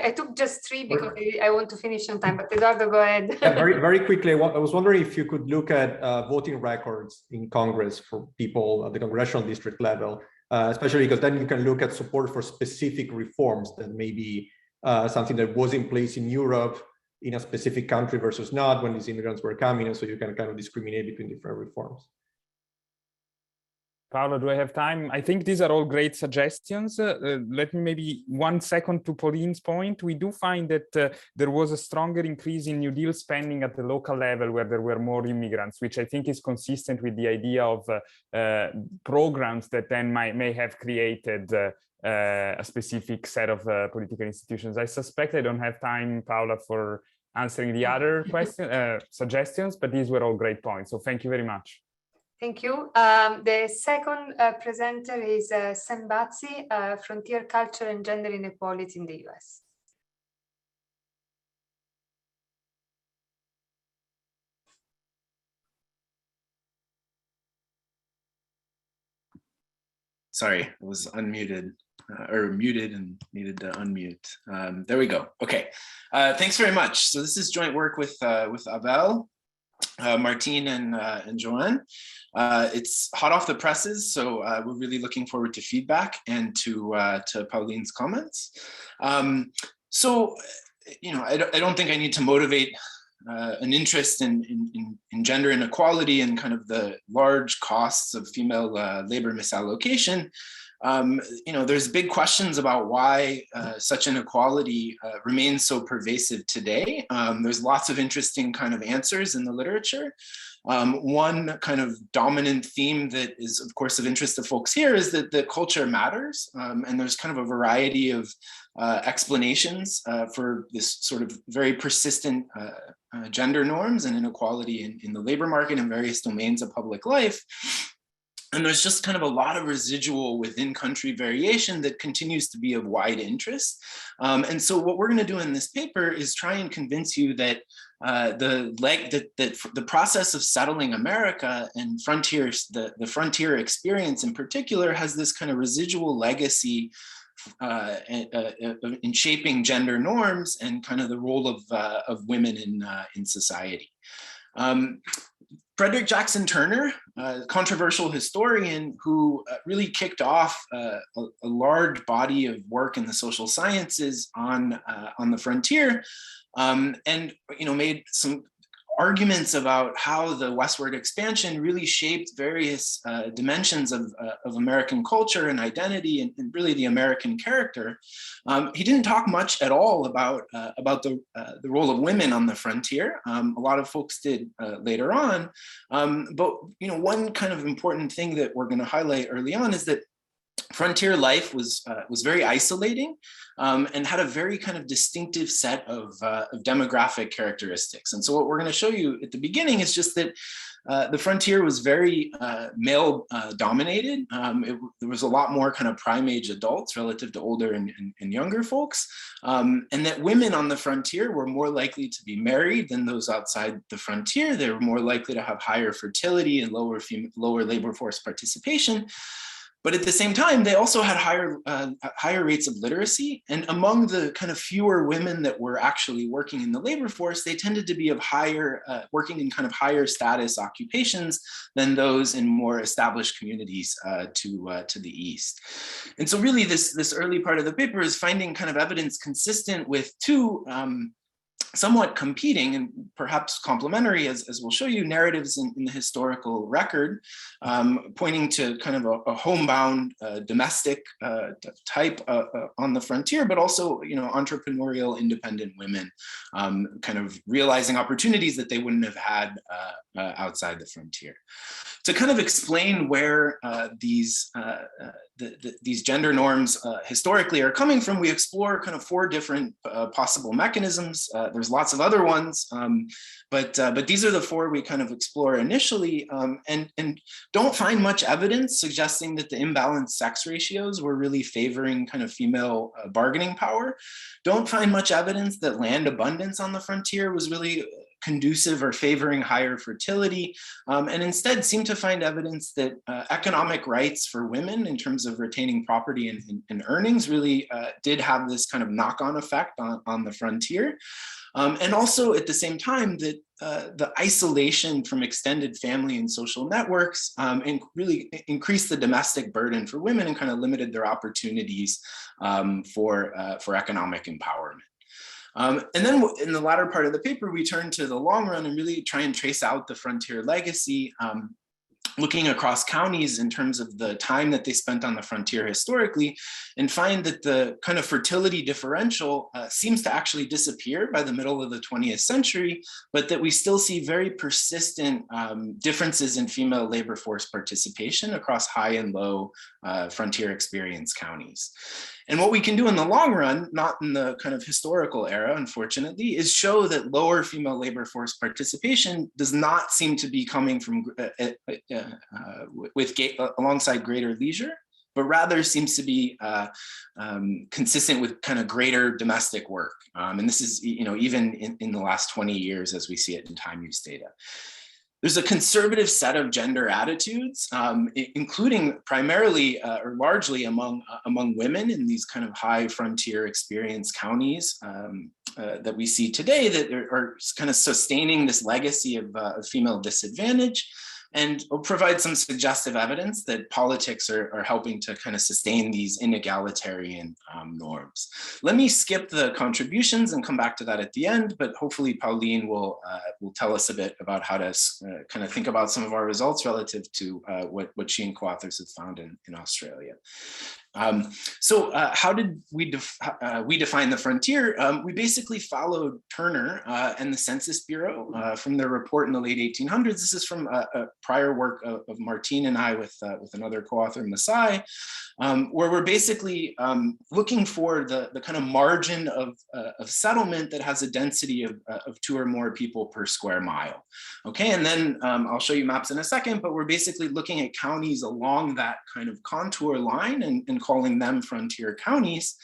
I took just 3 because I want to finish on time. But Eduardo, go ahead. Yeah, very quickly, I was wondering if you could look at voting records in Congress for people at the congressional district level, especially because then you can look at support for specific reforms that may be something that was in place in Europe in a specific country versus not when these immigrants were coming, and so you can kind of discriminate between different reforms. Paola, do I have time? I think these are all great suggestions. Let me maybe 1 second to Pauline's point. We do find that there was a stronger increase in New Deal spending at the local level where there were more immigrants, which I think is consistent with the idea of programs that then may have created a specific set of political institutions. I suspect I don't have time, Paola, for answering the other suggestions, but these were all great points. So thank you very much. Thank you. The second presenter is Sam Bazzi, Frontier Culture and Gender Inequality in the US. Sorry, I was unmuted or muted and needed to unmute. There we go. Okay, thanks very much. So this is joint work with Abel, Martine and Joanne. It's hot off the presses, so we're really looking forward to feedback and to Pauline's comments. So, you know, I don't think I need to motivate an interest in gender inequality and kind of the large costs of female labor misallocation. You know, there's big questions about why such inequality remains so pervasive today. There's lots of interesting kind of answers in the literature. One kind of dominant theme that is, of course, of interest to folks here is that culture matters. And there's kind of a variety of explanations for this sort of very persistent gender norms and inequality in the labor market and various domains of public life. And there's just kind of a lot of residual within country variation that continues to be of wide interest. And so what we're going to do in this paper is try and convince you that the process of settling America and frontiers, the frontier experience in particular, has this kind of residual legacy in shaping gender norms and kind of the role of women in society. Frederick Jackson Turner, a controversial historian who really kicked off a large body of work in the social sciences on the frontier, and made some arguments about how the westward expansion really shaped various dimensions of American culture and identity and really the American character. He didn't talk much at all about the role of women on the frontier. A lot of folks did later on, but one kind of important thing that we're going to highlight early on is that frontier life was very isolating and had a very kind of distinctive set of demographic characteristics. And so what we're going to show you at the beginning is just that the frontier was very male dominated. There was a lot more kind of prime age adults relative to older and younger folks. And that women on the frontier were more likely to be married than those outside the frontier. They were more likely to have higher fertility and lower labor force participation. But at the same time, they also had higher rates of literacy. And among the kind of fewer women that were actually working in the labor force, they tended to be of working in kind of higher status occupations than those in more established communities to the east. And so really this early part of the paper is finding kind of evidence consistent with two somewhat competing and perhaps complementary, as we'll show you, narratives in the historical record, pointing to kind of a homebound domestic type on the frontier, but also entrepreneurial independent women kind of realizing opportunities that they wouldn't have had outside the frontier. To kind of explain where these gender norms historically are coming from, we explore kind of 4 different possible mechanisms. There's lots of other ones, but these are the 4 we kind of explore initially, and don't find much evidence suggesting that the imbalanced sex ratios were really favoring kind of female bargaining power. Don't find much evidence that land abundance on the frontier was really conducive or favoring higher fertility, and instead seem to find evidence that economic rights for women in terms of retaining property and earnings really did have this kind of knock-on effect on the frontier. And also at the same time that the isolation from extended family and social networks really increased the domestic burden for women and kind of limited their opportunities for economic empowerment. And then in the latter part of the paper, we turn to the long run and really try and trace out the frontier legacy, looking across counties in terms of the time that they spent on the frontier historically, and find that the kind of fertility differential seems to actually disappear by the middle of the 20th century, but that we still see very persistent differences in female labor force participation across high and low frontier experience counties. And what we can do in the long run, not in the kind of historical era, unfortunately, is show that lower female labor force participation does not seem to be coming from alongside greater leisure, but rather seems to be consistent with kind of greater domestic work. And this is, even in the last 20 years, as we see it in time use data. There's a conservative set of gender attitudes, including primarily or largely among women in these kind of high frontier experience counties that we see today, that are kind of sustaining this legacy of female disadvantage, and will provide some suggestive evidence that politics are helping to kind of sustain these inegalitarian norms. Let me skip the contributions and come back to that at the end, but hopefully Pauline will tell us a bit about how to kind of think about some of our results relative to what she and co-authors have found in Australia. So how did we define the frontier? We basically followed Turner and the Census Bureau from their report in the late 1800s. This is from a prior work of Martine and I with another co-author, Masai, where we're basically looking for the kind of margin of settlement that has a density of 2 or more people per square mile. Okay, and then I'll show you maps in a second, but we're basically looking at counties along that kind of contour line and calling them frontier counties.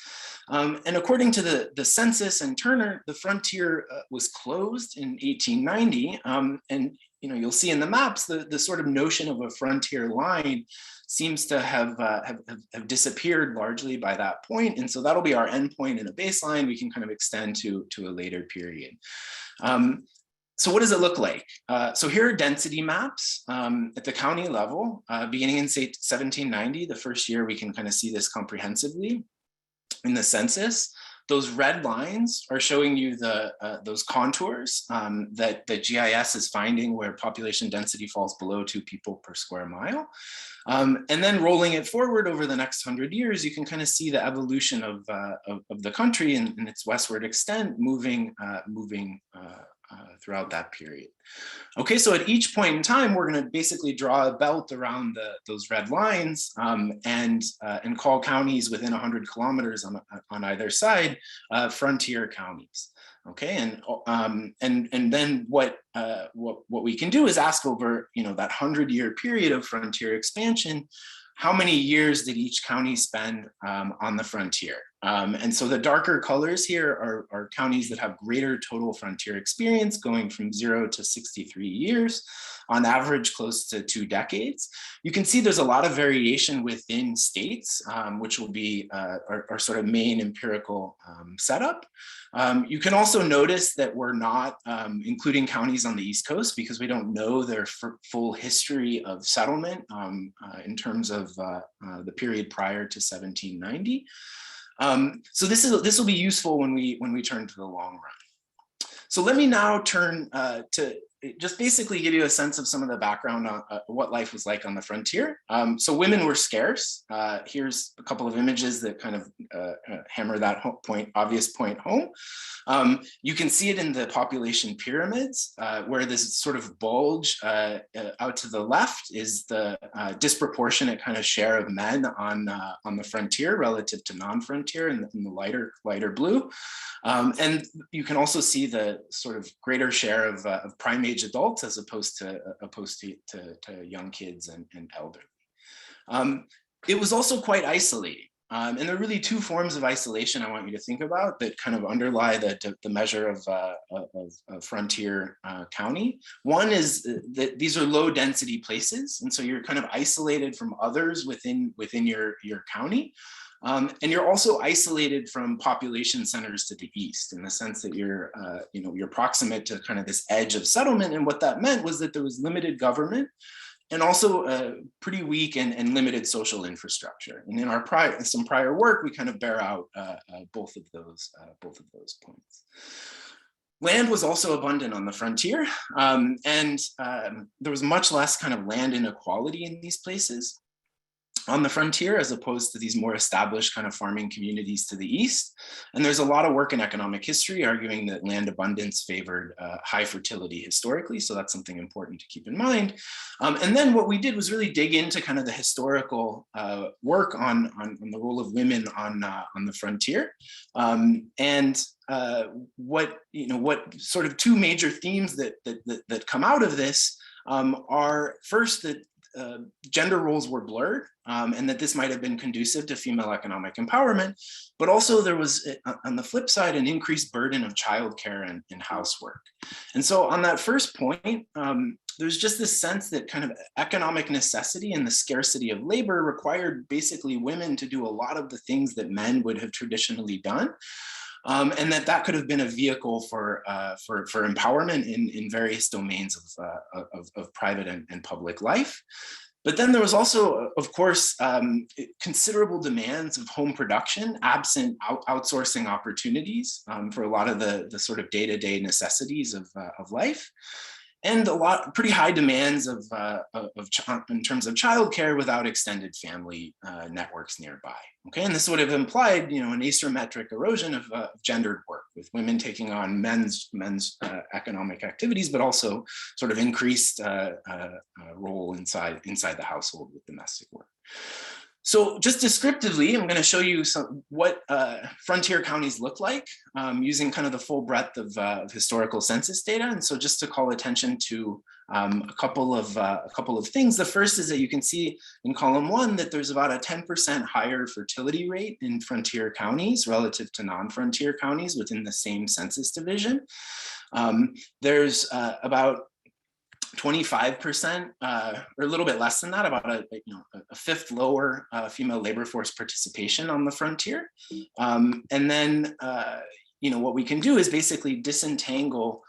And according to the census and Turner, the frontier was closed in 1890. And you'll see in the maps the sort of notion of a frontier line seems to have disappeared largely by that point. And so that'll be our endpoint in a baseline. We can kind of extend to a later period. So what does it look like? So here are density maps at the county level, beginning in, say, 1790, the first year we can kind of see this comprehensively in the census. Those red lines are showing you those contours that the GIS is finding where population density falls below 2 people per square mile. And then rolling it forward over the next 100 years, you can kind of see the evolution of the country and its westward extent moving throughout that period. Okay, so at each point in time, we're going to basically draw a belt around those red lines and call counties within 100 kilometers on either side frontier counties. Okay, and then what we can do is ask over that 100-year period of frontier expansion, how many years did each county spend on the frontier? And so the darker colors here are counties that have greater total frontier experience, going from 0 to 63 years, on average close to 2 decades. You can see there's a lot of variation within states, which will be our sort of main empirical setup. You can also notice that we're not including counties on the East Coast because we don't know their full history of settlement in terms of the period prior to 1790. So this will be useful when we turn to the long run. So let me now turn to just basically give you a sense of some of the background on what life was like on the frontier. So women were scarce. Here's a couple of images that kind of hammer that obvious point home. You can see it in the population pyramids, where this sort of bulge out to the left is the disproportionate kind of share of men on the frontier relative to non-frontier in the lighter blue. And you can also see the sort of greater share of prime age adults as opposed to young kids and elderly. It was also quite isolating. And there are really two forms of isolation I want you to think about that kind of underlie the measure of frontier county. One is that these are low density places. And so you're kind of isolated from others within your county. And you're also isolated from population centers to the east in the sense that you're proximate to kind of this edge of settlement. And what that meant was that there was limited government and also pretty weak and limited social infrastructure. And in our some prior work, we kind of bear out both of those points. Land was also abundant on the frontier, and there was much less kind of land inequality in these places on the frontier as opposed to these more established kind of farming communities to the east. And there's a lot of work in economic history arguing that land abundance favored high fertility historically. So that's something important to keep in mind. And then what we did was really dig into kind of the historical work on the role of women on the frontier. And what sort of two major themes that come out of this are first that gender roles were blurred, and that this might have been conducive to female economic empowerment, but also there was, on the flip side, an increased burden of childcare and housework. And so on that first point, there's just this sense that kind of economic necessity and the scarcity of labor required basically women to do a lot of the things that men would have traditionally done. And that could have been a vehicle for empowerment in various domains of private and public life. But then there was also, of course, considerable demands of home production, absent outsourcing opportunities for a lot of the sort of day-to-day necessities of life. And pretty high demands in terms of childcare without extended family networks nearby. Okay, and this would have implied, an asymmetric erosion of gendered work, with women taking on men's economic activities, but also sort of increased role inside the household with domestic work. So just descriptively, I'm going to show you what frontier counties look like using kind of the full breadth of historical census data. And so just to call attention to a couple of things. The first is that you can see in column 1 that there's about a 10% higher fertility rate in frontier counties relative to non-frontier counties within the same census division. There's about 25%, or a little bit less than that, about a fifth lower female labor force participation on the frontier. And then, what we can do is basically disentangle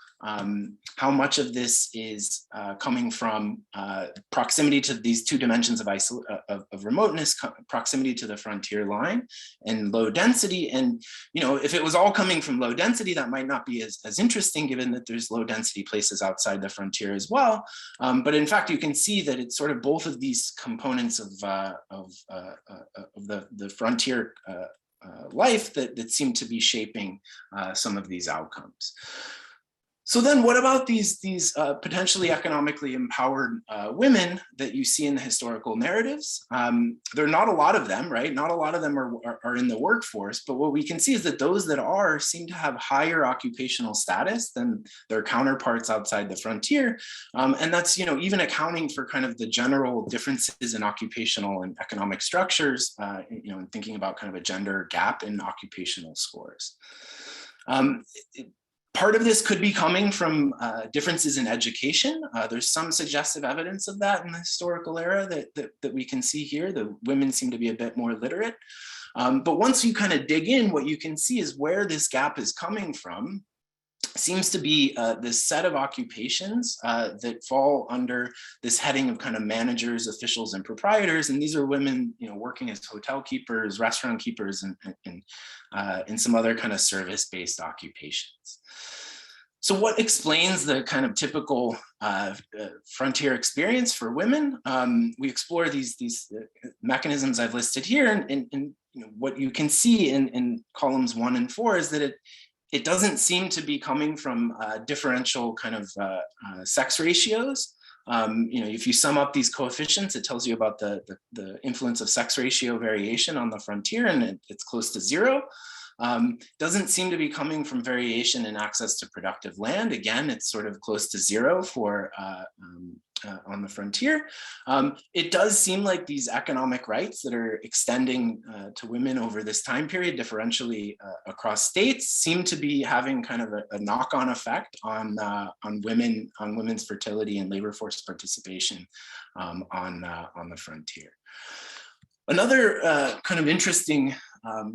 how much of this is coming from proximity to these two dimensions of remoteness, proximity to the frontier line, and low density. And if it was all coming from low density, that might not be as interesting, given that there's low density places outside the frontier as well. But in fact, you can see that it's sort of both of these components of the frontier life that seem to be shaping some of these outcomes. So then what about these potentially economically empowered women that you see in the historical narratives? There are not a lot of them, right? Not a lot of them are in the workforce, but what we can see is that those that are seem to have higher occupational status than their counterparts outside the frontier. And that's, even accounting for kind of the general differences in occupational and economic structures, and thinking about kind of a gender gap in occupational scores. Part of this could be coming from differences in education. There's some suggestive evidence of that in the historical era that we can see here. The women seem to be a bit more literate. But once you kind of dig in, what you can see is where this gap is coming from seems to be this set of occupations that fall under this heading of kind of managers, officials, and proprietors. And these are women, working as hotel keepers, restaurant keepers, and some other kind of service-based occupations. So what explains the kind of typical frontier experience for women? We explore these mechanisms I've listed here, and what you can see in columns 1 and 4 is that it doesn't seem to be coming from differential kind of sex ratios. If you sum up these coefficients, it tells you about the influence of sex ratio variation on the frontier, and it's close to 0. Doesn't seem to be coming from variation in access to productive land. Again, it's sort of close to zero for on the frontier. It does seem like these economic rights that are extending to women over this time period differentially across states seem to be having kind of a knock-on effect on women's fertility and labor force participation on the frontier. Another kind of interesting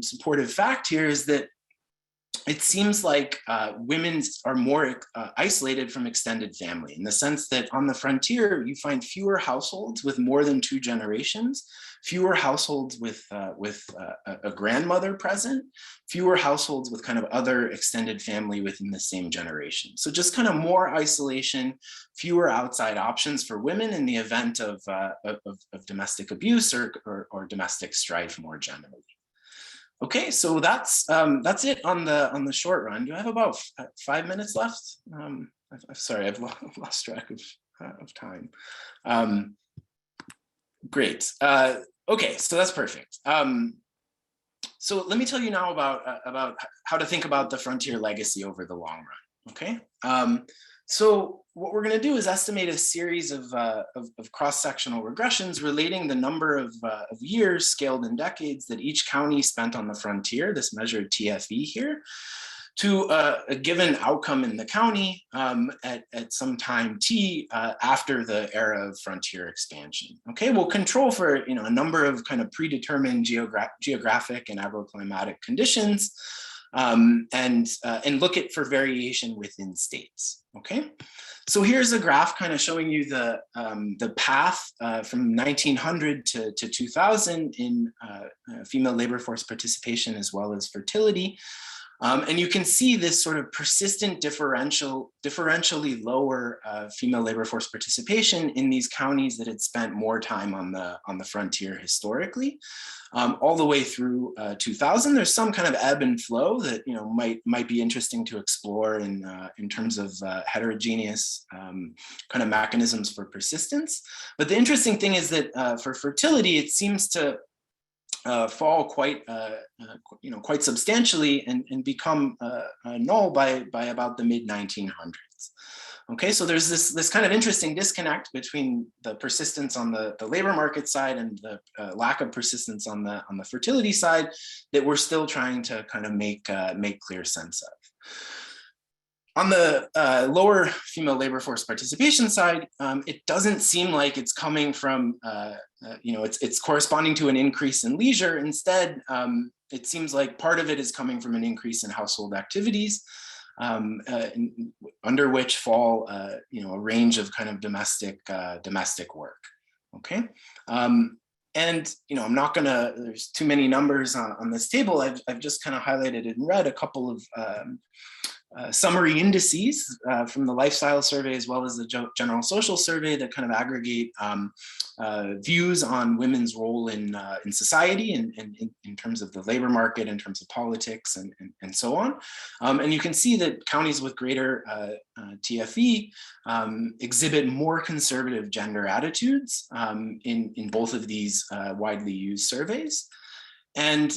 supportive fact here is that it seems like women are more isolated from extended family, in the sense that on the frontier, you find fewer households with more than 2 generations, fewer households with a grandmother present, fewer households with kind of other extended family within the same generation. So just kind of more isolation, fewer outside options for women in the event of domestic abuse or domestic strife more generally. Okay, so that's it on the short run. Do I have about 5 minutes left? I'm sorry, I've lost track of time. Great. Okay, so that's perfect. So let me tell you now about how to think about the frontier legacy over the long run. Okay. So what we're going to do is estimate a series of cross-sectional regressions relating the number of years scaled in decades that each county spent on the frontier, this measured TFE here, to a given outcome in the county at some time t after the era of frontier expansion. Okay, we'll control for a number of kind of predetermined geographic and agroclimatic conditions. And look at for variation within states. Okay, so here's a graph kind of showing you the path from 1900 to 2000 in female labor force participation as well as fertility. And you can see this sort of persistent differentially lower female labor force participation in these counties that had spent more time on the frontier historically, all the way through 2000. There's some kind of ebb and flow that might be interesting to explore in terms of heterogeneous kind of mechanisms for persistence. But the interesting thing is that for fertility, it seems to fall quite substantially and become null by about the mid 1900s. Okay, so there's this kind of interesting disconnect between the persistence on the labor market side and the lack of persistence on the fertility side that we're still trying to kind of make clear sense of. On the lower female labor force participation side, it doesn't seem like it's coming from, it's corresponding to an increase in leisure. Instead, it seems like part of it is coming from an increase in household activities, under which fall, a range of kind of domestic work. Okay. And I'm not gonna, there's too many numbers on this table. I've just kind of highlighted in red a couple of summary indices from the lifestyle survey as well as the general social survey that kind of aggregate views on women's role in society and in terms of the labor market, in terms of politics and so on. And you can see that counties with greater TFE exhibit more conservative gender attitudes in both of these widely used surveys. And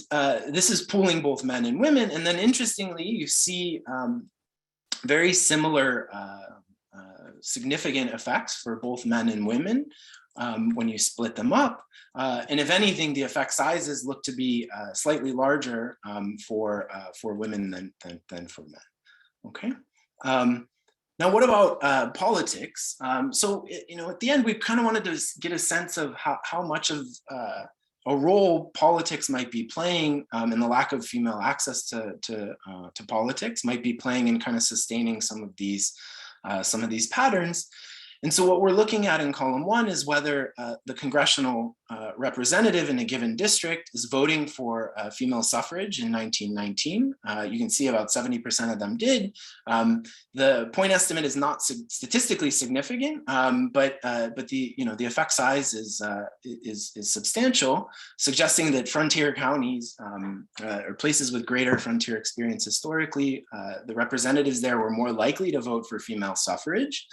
this is pooling both men and women. And then interestingly, you see very similar significant effects for both men and women when you split them up. And if anything, the effect sizes look to be slightly larger for women than for men. Okay. Now, what about politics? So, at the end, we kind of wanted to get a sense of how much of a role politics might be playing and the lack of female access to politics might be playing in kind of sustaining some of these patterns. And so what we're looking at in column 1 is whether the congressional representative in a given district is voting for female suffrage in 1919. You can see about 70% of them did. The point estimate is not statistically significant, but the effect size is substantial, suggesting that frontier counties or places with greater frontier experience historically, the representatives there were more likely to vote for female suffrage,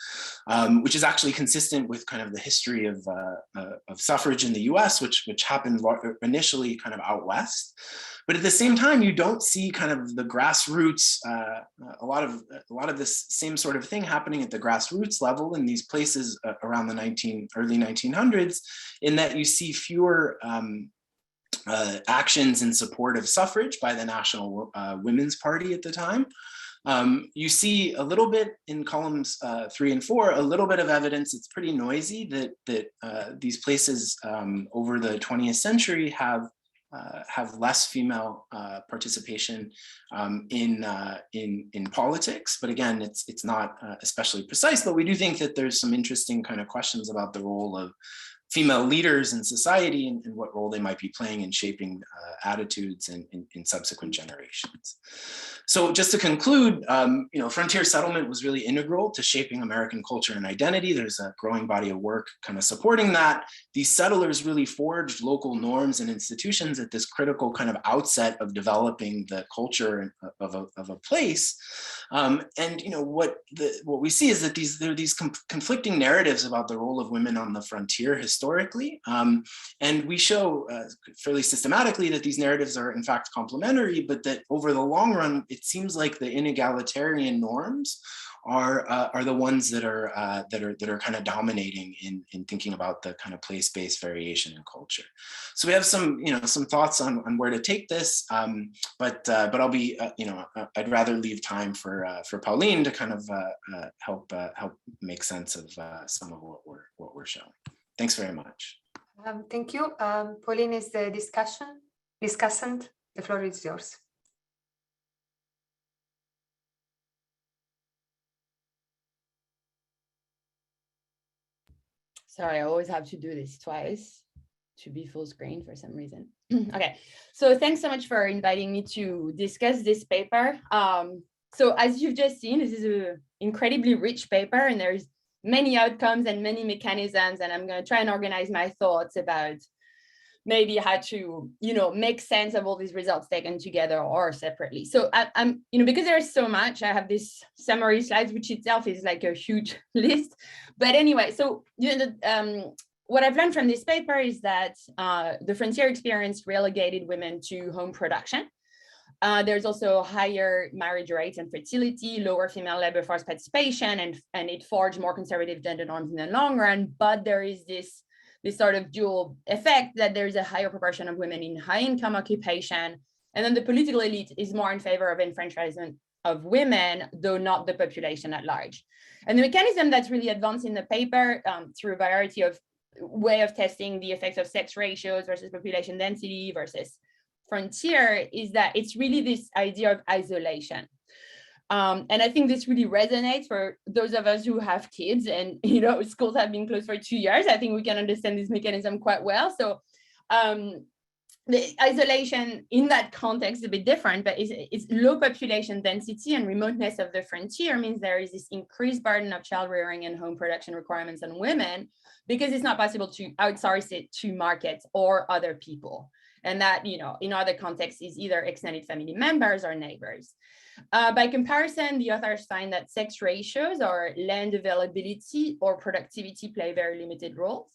which is actually consistent with kind of the history of suffrage in the US, which happened initially kind of out west. But at the same time, you don't see kind of the grassroots, a lot of this same sort of thing happening at the grassroots level in these places around the early 1900s, in that you see fewer actions in support of suffrage by the National Women's Party at the time. You see a little bit in columns 3 and 4, a little bit of evidence. It's pretty noisy that these places over the 20th century have less female participation in politics. But again, it's not especially precise, but we do think that there's some interesting kind of questions about the role of female leaders in society and what role they might be playing in shaping attitudes in subsequent generations. So just to conclude, frontier settlement was really integral to shaping American culture and identity. There's a growing body of work kind of supporting that. These settlers really forged local norms and institutions at this critical kind of outset of developing the culture of a place. What we see is that there are these conflicting narratives about the role of women on the frontier historically, and we show fairly systematically that these narratives are in fact complementary, but that over the long run, it seems like the inegalitarian norms are the ones that are kind of dominating in thinking about the kind of place-based variation in culture. So we have some thoughts on where to take this, but I'll be I'd rather leave time for Pauline to kind of help make sense of some of what we're showing. Thanks very much. Thank you. Pauline is the discussant. The floor is yours. Sorry, I always have to do this twice to be full screen for some reason. Okay, so thanks so much for inviting me to discuss this paper. So as you've just seen, this is an incredibly rich paper, and there's many outcomes and many mechanisms, and I'm going to try and organize my thoughts about maybe how to, make sense of all these results taken together or separately. So I'm, because there's so much, I have this summary slides, which itself is like a huge list. But anyway, so, what I've learned from this paper is that the frontier experience relegated women to home production. There's also higher marriage rates and fertility, lower female labor force participation, and it forged more conservative gender norms in the long run. But there is this sort of dual effect that there's a higher proportion of women in high income occupation. And then the political elite is more in favor of enfranchisement of women, though not the population at large. And the mechanism that's really advanced in the paper through a variety of way of testing the effects of sex ratios versus population density versus frontier is that it's really this idea of isolation. And I think this really resonates for those of us who have kids and, schools have been closed for 2 years. I think we can understand this mechanism quite well. So the isolation in that context is a bit different, but it's low population density and remoteness of the frontier means there is this increased burden of child rearing and home production requirements on women because it's not possible to outsource it to markets or other people. And that, in other contexts is either extended family members or neighbors. By comparison, the authors find that sex ratios or land availability or productivity play very limited roles.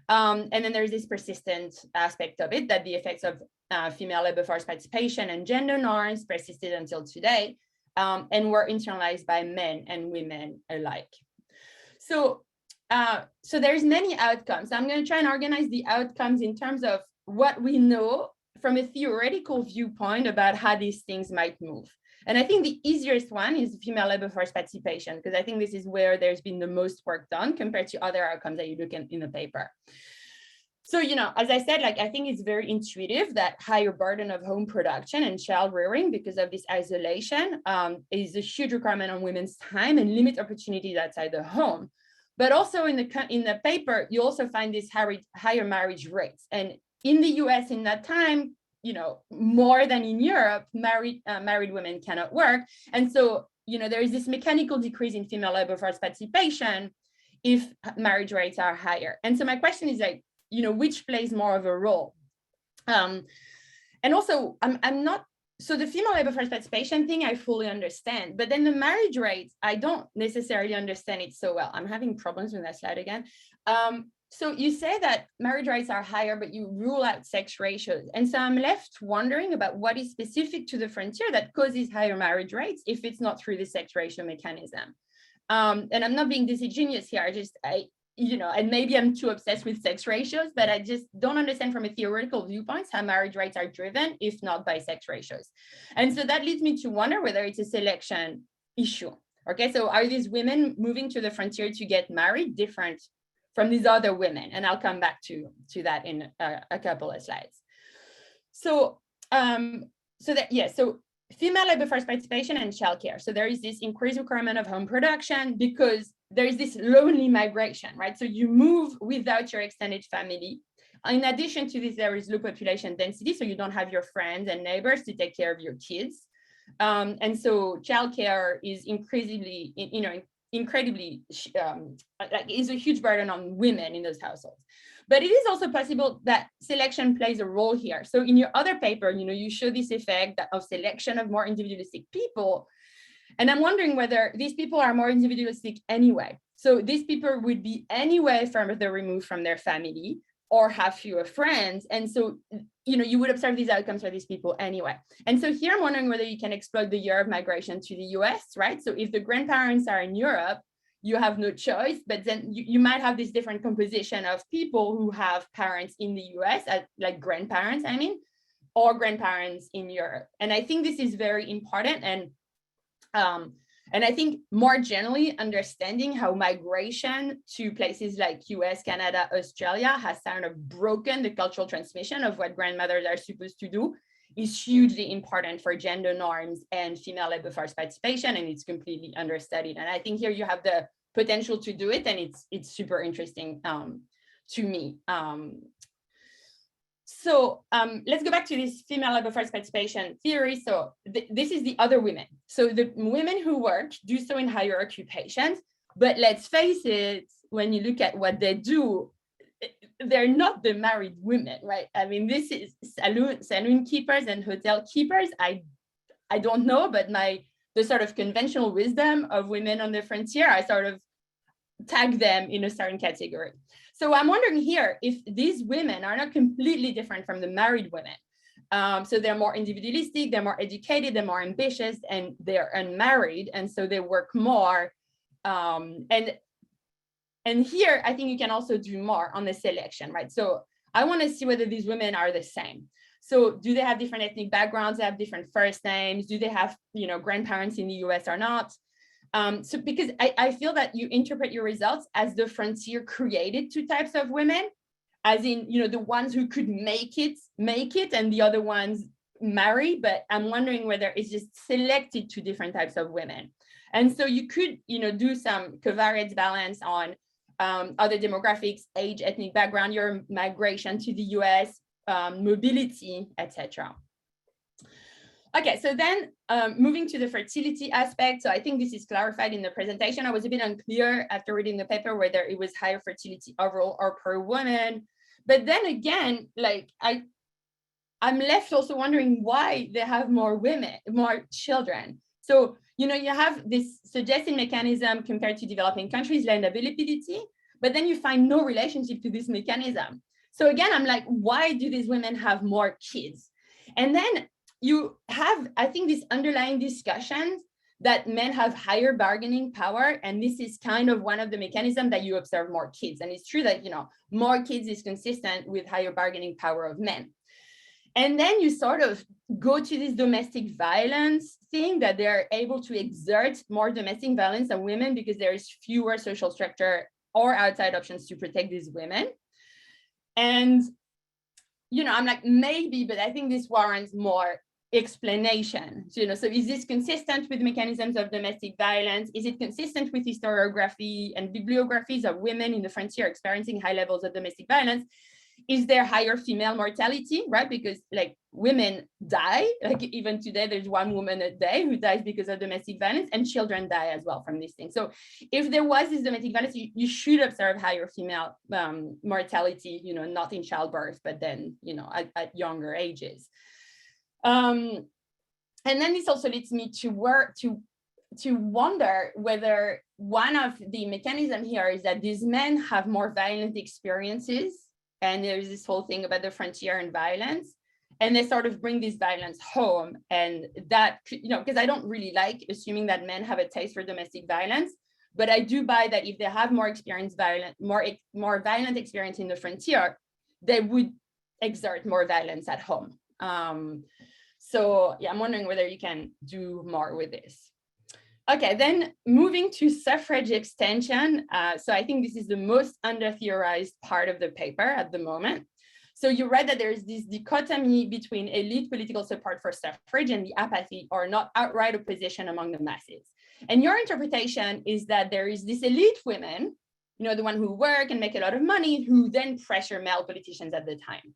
And then there's this persistent aspect of it that the effects of female labor force participation and gender norms persisted until today and were internalized by men and women alike. So there's many outcomes. I'm going to try and organize the outcomes in terms of what we know from a theoretical viewpoint about how these things might move. And I think the easiest one is female labor force participation, because I think this is where there's been the most work done compared to other outcomes that you look at in the paper. So, as I said, I think it's very intuitive that higher burden of home production and child rearing because of this isolation is a huge requirement on women's time and limit opportunities outside the home. But also in the paper, you also find this higher marriage rates. And in the US in that time, more than in Europe, married women cannot work. And so, there is this mechanical decrease in female labor force participation if marriage rates are higher. And so my question is which plays more of a role? And also, I'm not, so the female labor force participation thing, I fully understand, but then the marriage rates, I don't necessarily understand it so well. I'm having problems with that slide again. so you say that marriage rates are higher, but you rule out sex ratios. And so I'm left wondering about what is specific to the frontier that causes higher marriage rates if it's not through the sex ratio mechanism. And I'm not being disingenuous here. And maybe I'm too obsessed with sex ratios, but I just don't understand from a theoretical viewpoint how marriage rates are driven, if not by sex ratios. And so that leads me to wonder whether it's a selection issue. Okay, so are these women moving to the frontier to get married different from these other women? And I'll come back to that in a couple of slides. So, so female labor force participation and childcare. So there is this increased requirement of home production because there is this lonely migration, right? So you move without your extended family. In addition to this, there is low population density, so you don't have your friends and neighbors to take care of your kids. And so childcare is increasingly, is a huge burden on women in those households. But it is also possible that selection plays a role here. So in your other paper, you show this effect of selection of more individualistic people. And I'm wondering whether these people are more individualistic anyway. So these people would be anyway further removed from their family or have fewer friends. And so, you would observe these outcomes for these people anyway. And so here I'm wondering whether you can exploit the year of migration to the US, right? So if the grandparents are in Europe, you have no choice, but then you might have this different composition of people who have parents in the US, like grandparents, or grandparents in Europe. And I think this is very important. And I think more generally understanding how migration to places like US, Canada, Australia has kind of broken the cultural transmission of what grandmothers are supposed to do is hugely important for gender norms and female labor force participation, and it's completely understudied. And I think here you have the potential to do it, and it's super interesting to me. So let's go back to this female labor force participation theory. So this is the other women. So the women who work do so in higher occupations, but let's face it, when you look at what they do, they're not the married women, right? This is saloon keepers and hotel keepers. I don't know, but the sort of conventional wisdom of women on the frontier, I sort of tag them in a certain category. So I'm wondering here if these women are not completely different from the married women. So they're more individualistic, they're more educated, they're more ambitious, and they're unmarried, and so they work more. And here, I think you can also do more on the selection, right? So I want to see whether these women are the same. So do they have different ethnic backgrounds? They have different first names? Do they have, grandparents in the US or not? So because I feel that you interpret your results as the frontier created two types of women, as in, the ones who could make it, and the other ones marry, but I'm wondering whether it's just selected two different types of women. And so you could, do some covariance balance on other demographics, age, ethnic background, your migration to the US, mobility, etc. Okay, so then moving to the fertility aspect. So I think this is clarified in the presentation. I was a bit unclear after reading the paper whether it was higher fertility overall or per woman. But then again, I'm left also wondering why they have more children. So, you have this suggested mechanism compared to developing countries, land availability, but then you find no relationship to this mechanism. So again, I'm like, why do these women have more kids? And then you have, I think, this underlying discussion that men have higher bargaining power. And this is kind of one of the mechanisms that you observe more kids. And it's true that, more kids is consistent with higher bargaining power of men. And then you sort of go to this domestic violence thing, that they're able to exert more domestic violence on women because there is fewer social structure or outside options to protect these women. And, I'm like, maybe, but I think this warrants more explanation. So is this consistent with mechanisms of domestic violence? Is it consistent with historiography and bibliographies of women in the frontier experiencing high levels of domestic violence? Is there higher female mortality, right? Because women die, even today, there's one woman a day who dies because of domestic violence, and children die as well from these things. So if there was this domestic violence, you should observe higher female mortality, not in childbirth, but then, at younger ages. And then this also leads me to to wonder whether one of the mechanisms here is that these men have more violent experiences, and there's this whole thing about the frontier and violence, and they sort of bring this violence home, and that, you know, because I don't really like assuming that men have a taste for domestic violence, but I do buy that if they have more violent experience in the frontier, they would exert more violence at home. So yeah, I'm wondering whether you can do more with this. Okay, then moving to suffrage extension. So I think this is the most under-theorized part of the paper at the moment. So you read that there is this dichotomy between elite political support for suffrage and the apathy or not outright opposition among the masses. And your interpretation is that there is this elite women, you know, the one who work and make a lot of money, who then pressure male politicians at the time.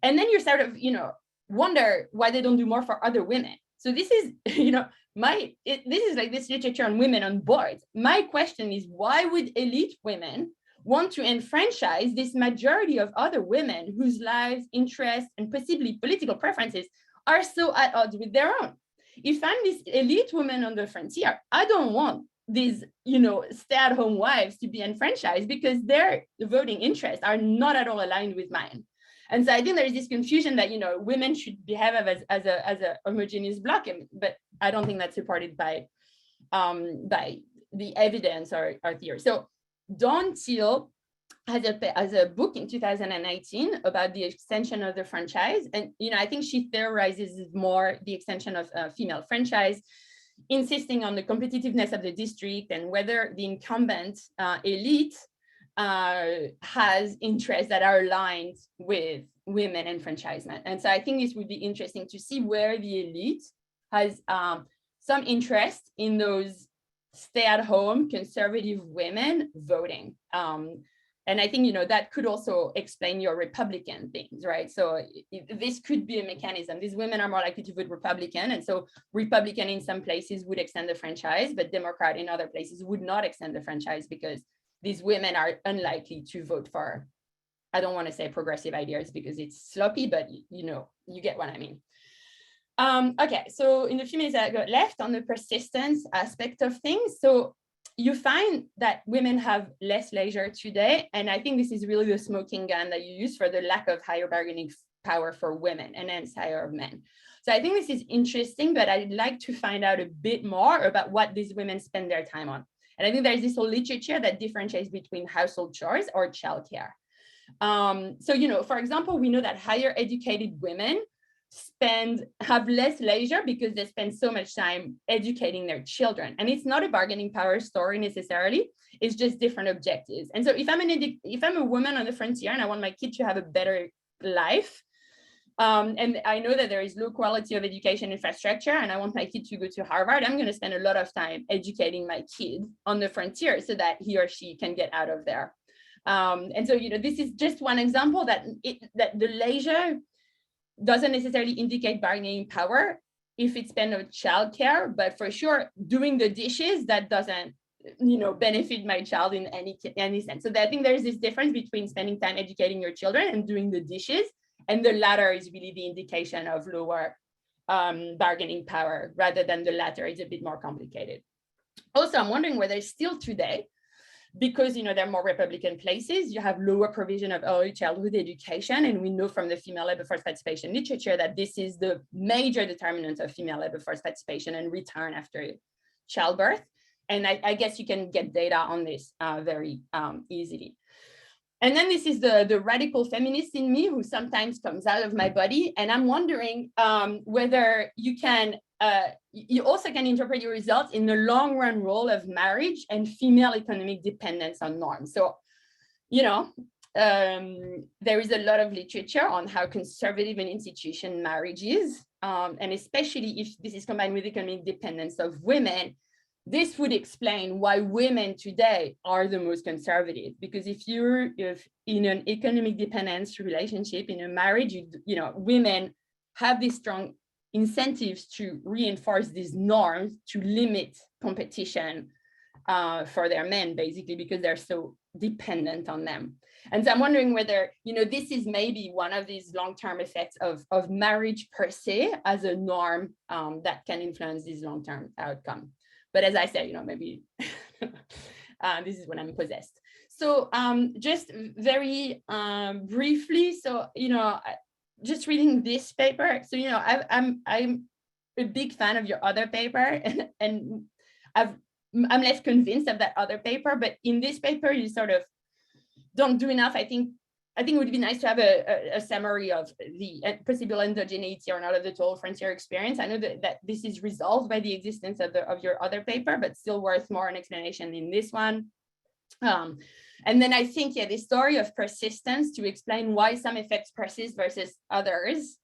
And then you sort of, you know, wonder why they don't do more for other women. So this is, you know, this is like this literature on women on boards. My question is, why would elite women want to enfranchise this majority of other women whose lives, interests, and possibly political preferences are so at odds with their own? If I'm this elite woman on the frontier, I don't want these, you know, stay-at-home wives to be enfranchised because their voting interests are not at all aligned with mine. And so I think there's this confusion that, you know, women should behave as a homogeneous block, but I don't think that's supported by the evidence or theory. So Dawn Teal has a book in 2018 about the extension of the franchise. And, you know, I think she theorizes more the extension of female franchise, insisting on the competitiveness of the district and whether the incumbent elite has interests that are aligned with women enfranchisement. And so I think this would be interesting to see where the elite has some interest in those stay-at-home conservative women voting. And I think, you know, that could also explain your Republican things, right? So this could be a mechanism. These women are more likely to vote Republican. And so Republican in some places would extend the franchise, but Democrat in other places would not extend the franchise because these women are unlikely to vote for, I don't want to say progressive ideas because it's sloppy, but you know, you get what I mean. Okay, so in the few minutes I got left on the persistence aspect of things. So you find that women have less leisure today. And I think this is really the smoking gun that you use for the lack of higher bargaining power for women and hence higher men. So I think this is interesting, but I'd like to find out a bit more about what these women spend their time on. And I think there's this whole literature that differentiates between household chores or childcare. So, you know, for example, we know that higher educated women have less leisure because they spend so much time educating their children. And it's not a bargaining power story necessarily, it's just different objectives. And so if I'm a woman on the frontier and I want my kid to have a better life, and I know that there is low quality of education infrastructure and I want my kid to go to Harvard, I'm going to spend a lot of time educating my kid on the frontier so that he or she can get out of there. And so, you know, this is just one example that the leisure doesn't necessarily indicate bargaining power if it's spent on childcare, but for sure, doing the dishes, that doesn't, you know, benefit my child in any sense. So I think there's this difference between spending time educating your children and doing the dishes. And the latter is really the indication of lower bargaining power rather than the latter is a bit more complicated. Also, I'm wondering whether still today, because, you know, there are more Republican places, you have lower provision of early childhood education. And we know from the female labor force participation literature that this is the major determinant of female labor force participation and return after childbirth. And I guess you can get data on this very easily. And then this is the radical feminist in me who sometimes comes out of my body. And I'm wondering whether you also can interpret your results in the long run role of marriage and female economic dependence on norms. So, you know, there is a lot of literature on how conservative an institution marriage is. And especially if this is combined with economic dependence of women, this would explain why women today are the most conservative, because if you're in an economic dependence relationship, in a marriage, you know, women have these strong incentives to reinforce these norms to limit competition for their men, basically, because they're so dependent on them. And so I'm wondering whether, you know, this is maybe one of these long-term effects of marriage per se as a norm that can influence this long-term outcome. But as I said, maybe this is when I'm possessed. So just very briefly, so, just reading this paper. So, I'm a big fan of your other paper, and I'm less convinced of that other paper, but in this paper, you sort of don't do enough. I think it would be nice to have a summary of the possible endogeneity or not of the total frontier experience. I know that this is resolved by the existence of your other paper, but still worth more an explanation in this one. And then I think, the story of persistence to explain why some effects persist versus others.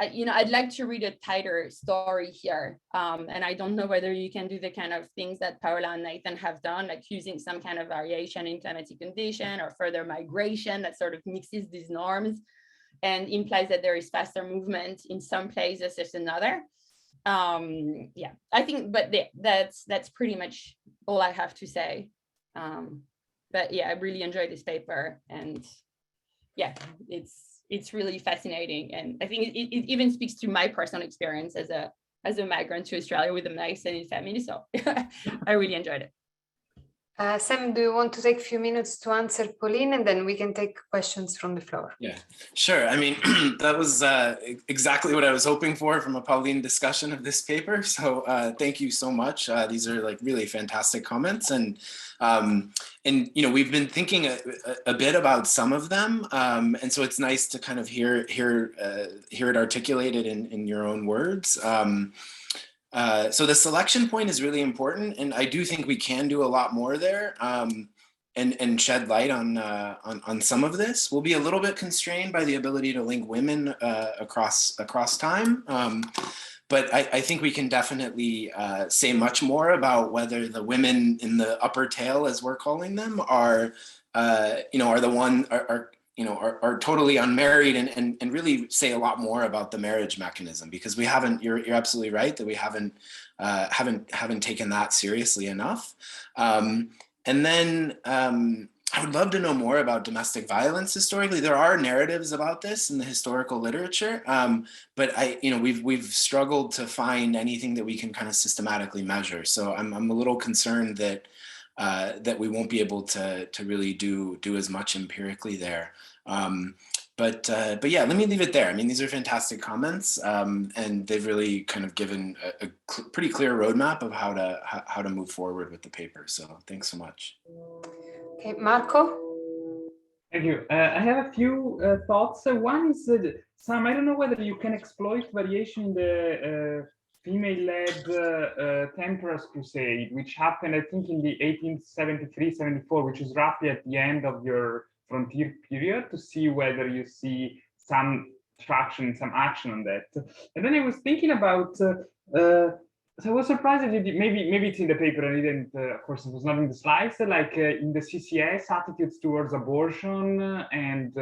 I'd like to read a tighter story here. And I don't know whether you can do the kind of things that Paola and Nathan have done, like using some kind of variation in climatic condition or further migration that sort of mixes these norms and implies that there is faster movement in some places versus another. I think, but that's pretty much all I have to say. But I really enjoyed this paper, and it's really fascinating, and I think it even speaks to my personal experience as a migrant to Australia with a my extended family. So I really enjoyed it. Sam, do you want to take a few minutes to answer Pauline, and then we can take questions from the floor? Yeah, sure. I mean, that was exactly what I was hoping for from a Pauline discussion of this paper. So thank you so much. These are like really fantastic comments, and we've been thinking a bit about some of them, and so it's nice to kind of hear it articulated in your own words. So the selection point is really important, and I do think we can do a lot more there, and shed light on some of this. We'll be a little bit constrained by the ability to link women across time, but I think we can definitely say much more about whether the women in the upper tail, as we're calling them, are totally unmarried, and really say a lot more about the marriage mechanism, because we haven't. You're absolutely right that we haven't taken that seriously enough. And then I would love to know more about domestic violence historically. There are narratives about this in the historical literature, but we've struggled to find anything that we can kind of systematically measure. So I'm a little concerned that we won't be able to really do as much empirically there. But yeah, let me leave it there. I mean, these are fantastic comments, and they've really kind of given a pretty clear roadmap of how to move forward with the paper. So thanks so much. Okay, Marco. Thank you. I have a few thoughts. One is, Sam, I don't know whether you can exploit variation in the female-led temperance crusade, which happened, I think, in the 1873-74, which is roughly at the end of your frontier period, to see whether you see some traction, some action on that. And then I was thinking about, so I was surprised that you did, maybe it's in the paper and it didn't, of course it was not in the slides, like in the CCS, attitudes towards abortion and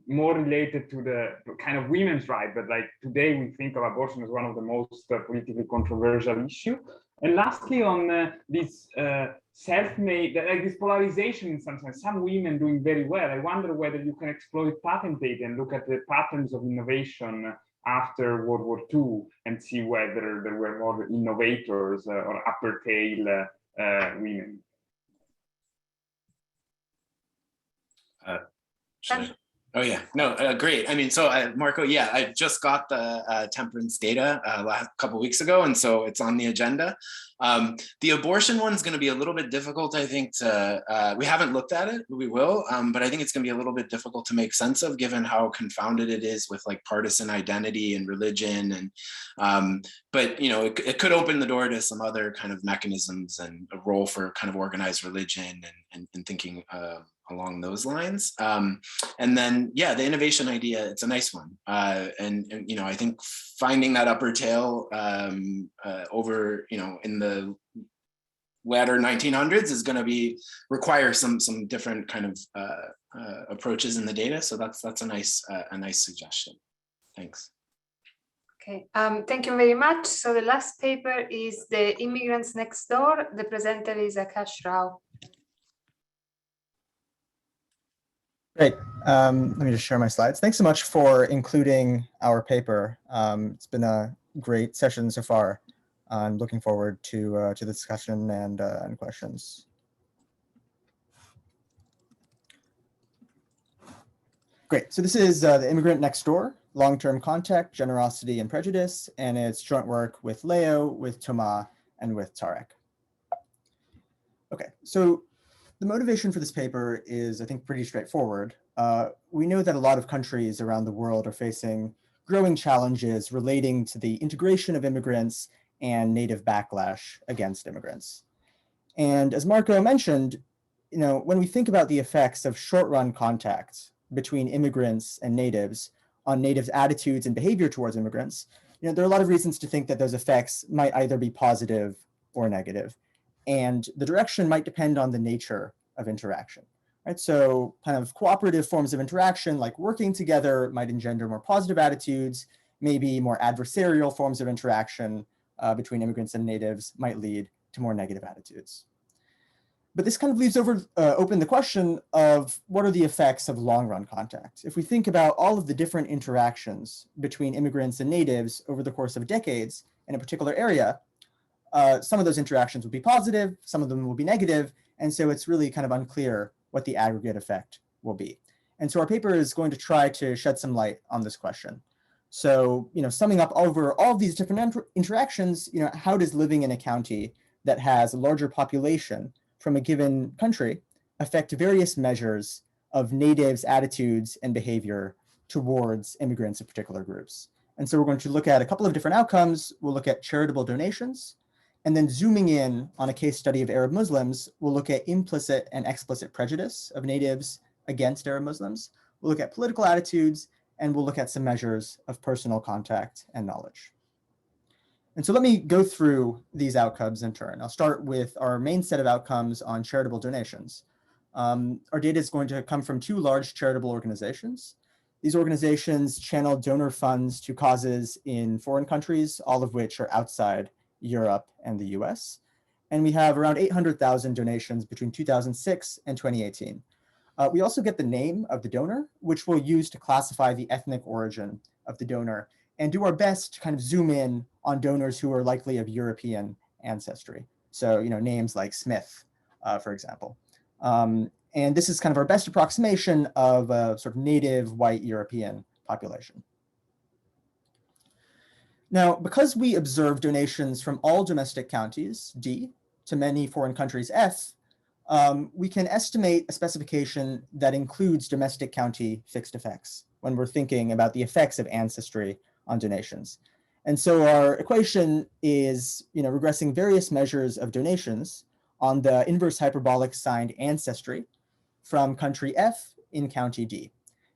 more related to the kind of women's right, but like today we think of abortion as one of the most politically controversial issue. And lastly, on this self-made, like this polarization in some sense, some women doing very well. I wonder whether you can exploit patent data and look at the patterns of innovation after World War II and see whether there were more innovators or upper tail women. Sure. Oh yeah, no, great. I mean, so Marco, yeah, I just got the temperance data last couple of weeks ago, and so it's on the agenda. The abortion one's going to be a little bit difficult, I think. We haven't looked at it, we will, but I think it's going to be a little bit difficult to make sense of, given how confounded it is with like partisan identity and religion, and but it could open the door to some other kind of mechanisms and a role for kind of organized religion and thinking along those lines. And then, yeah, the innovation idea, it's a nice one. And I think finding that upper tail over, in the latter 1900s is going to require some different kind of approaches in the data. So that's a nice suggestion. Thanks. Okay, thank you very much. So the last paper is the Immigrants Next Door. The presenter is Aakaash. Great. Let me just share my slides. Thanks so much for including our paper. It's been a great session so far. I'm looking forward to the discussion and questions. Great. So this is The Immigrant Next Door, Long-Term Contact, Generosity, and Prejudice, and it's joint work with Leo, with Thomas, and with Tarek. Okay, so the motivation for this paper is, I think, pretty straightforward. We know that a lot of countries around the world are facing growing challenges relating to the integration of immigrants and native backlash against immigrants. And as Marco mentioned, when we think about the effects of short-run contact between immigrants and natives on natives' attitudes and behavior towards immigrants, there are a lot of reasons to think that those effects might either be positive or negative. And the direction might depend on the nature of interaction, right? So kind of cooperative forms of interaction, like working together, might engender more positive attitudes. Maybe more adversarial forms of interaction between immigrants and natives might lead to more negative attitudes. But this kind of leaves open the question of what are the effects of long-run contact? If we think about all of the different interactions between immigrants and natives over the course of decades in a particular area, some of those interactions will be positive, some of them will be negative, and so it's really kind of unclear what the aggregate effect will be. And so our paper is going to try to shed some light on this question. So, summing up over all of these different interactions, how does living in a county that has a larger population from a given country affect various measures of natives' attitudes and behavior towards immigrants of particular groups? And so we're going to look at a couple of different outcomes. We'll look at charitable donations, and then zooming in on a case study of Arab Muslims, we'll look at implicit and explicit prejudice of natives against Arab Muslims. We'll look at political attitudes, and we'll look at some measures of personal contact and knowledge. And so let me go through these outcomes in turn. I'll start with our main set of outcomes on charitable donations. Our data is going to come from two large charitable organizations. These organizations channel donor funds to causes in foreign countries, all of which are outside Europe and the US. And we have around 800,000 donations between 2006 and 2018. We also get the name of the donor, which we'll use to classify the ethnic origin of the donor and do our best to kind of zoom in on donors who are likely of European ancestry. So, names like Smith, for example. And this is kind of our best approximation of a sort of native white European population. Now, because we observe donations from all domestic counties, D, to many foreign countries, F, we can estimate a specification that includes domestic county fixed effects when we're thinking about the effects of ancestry on donations. And so our equation is, regressing various measures of donations on the inverse hyperbolic signed ancestry from country F in county D.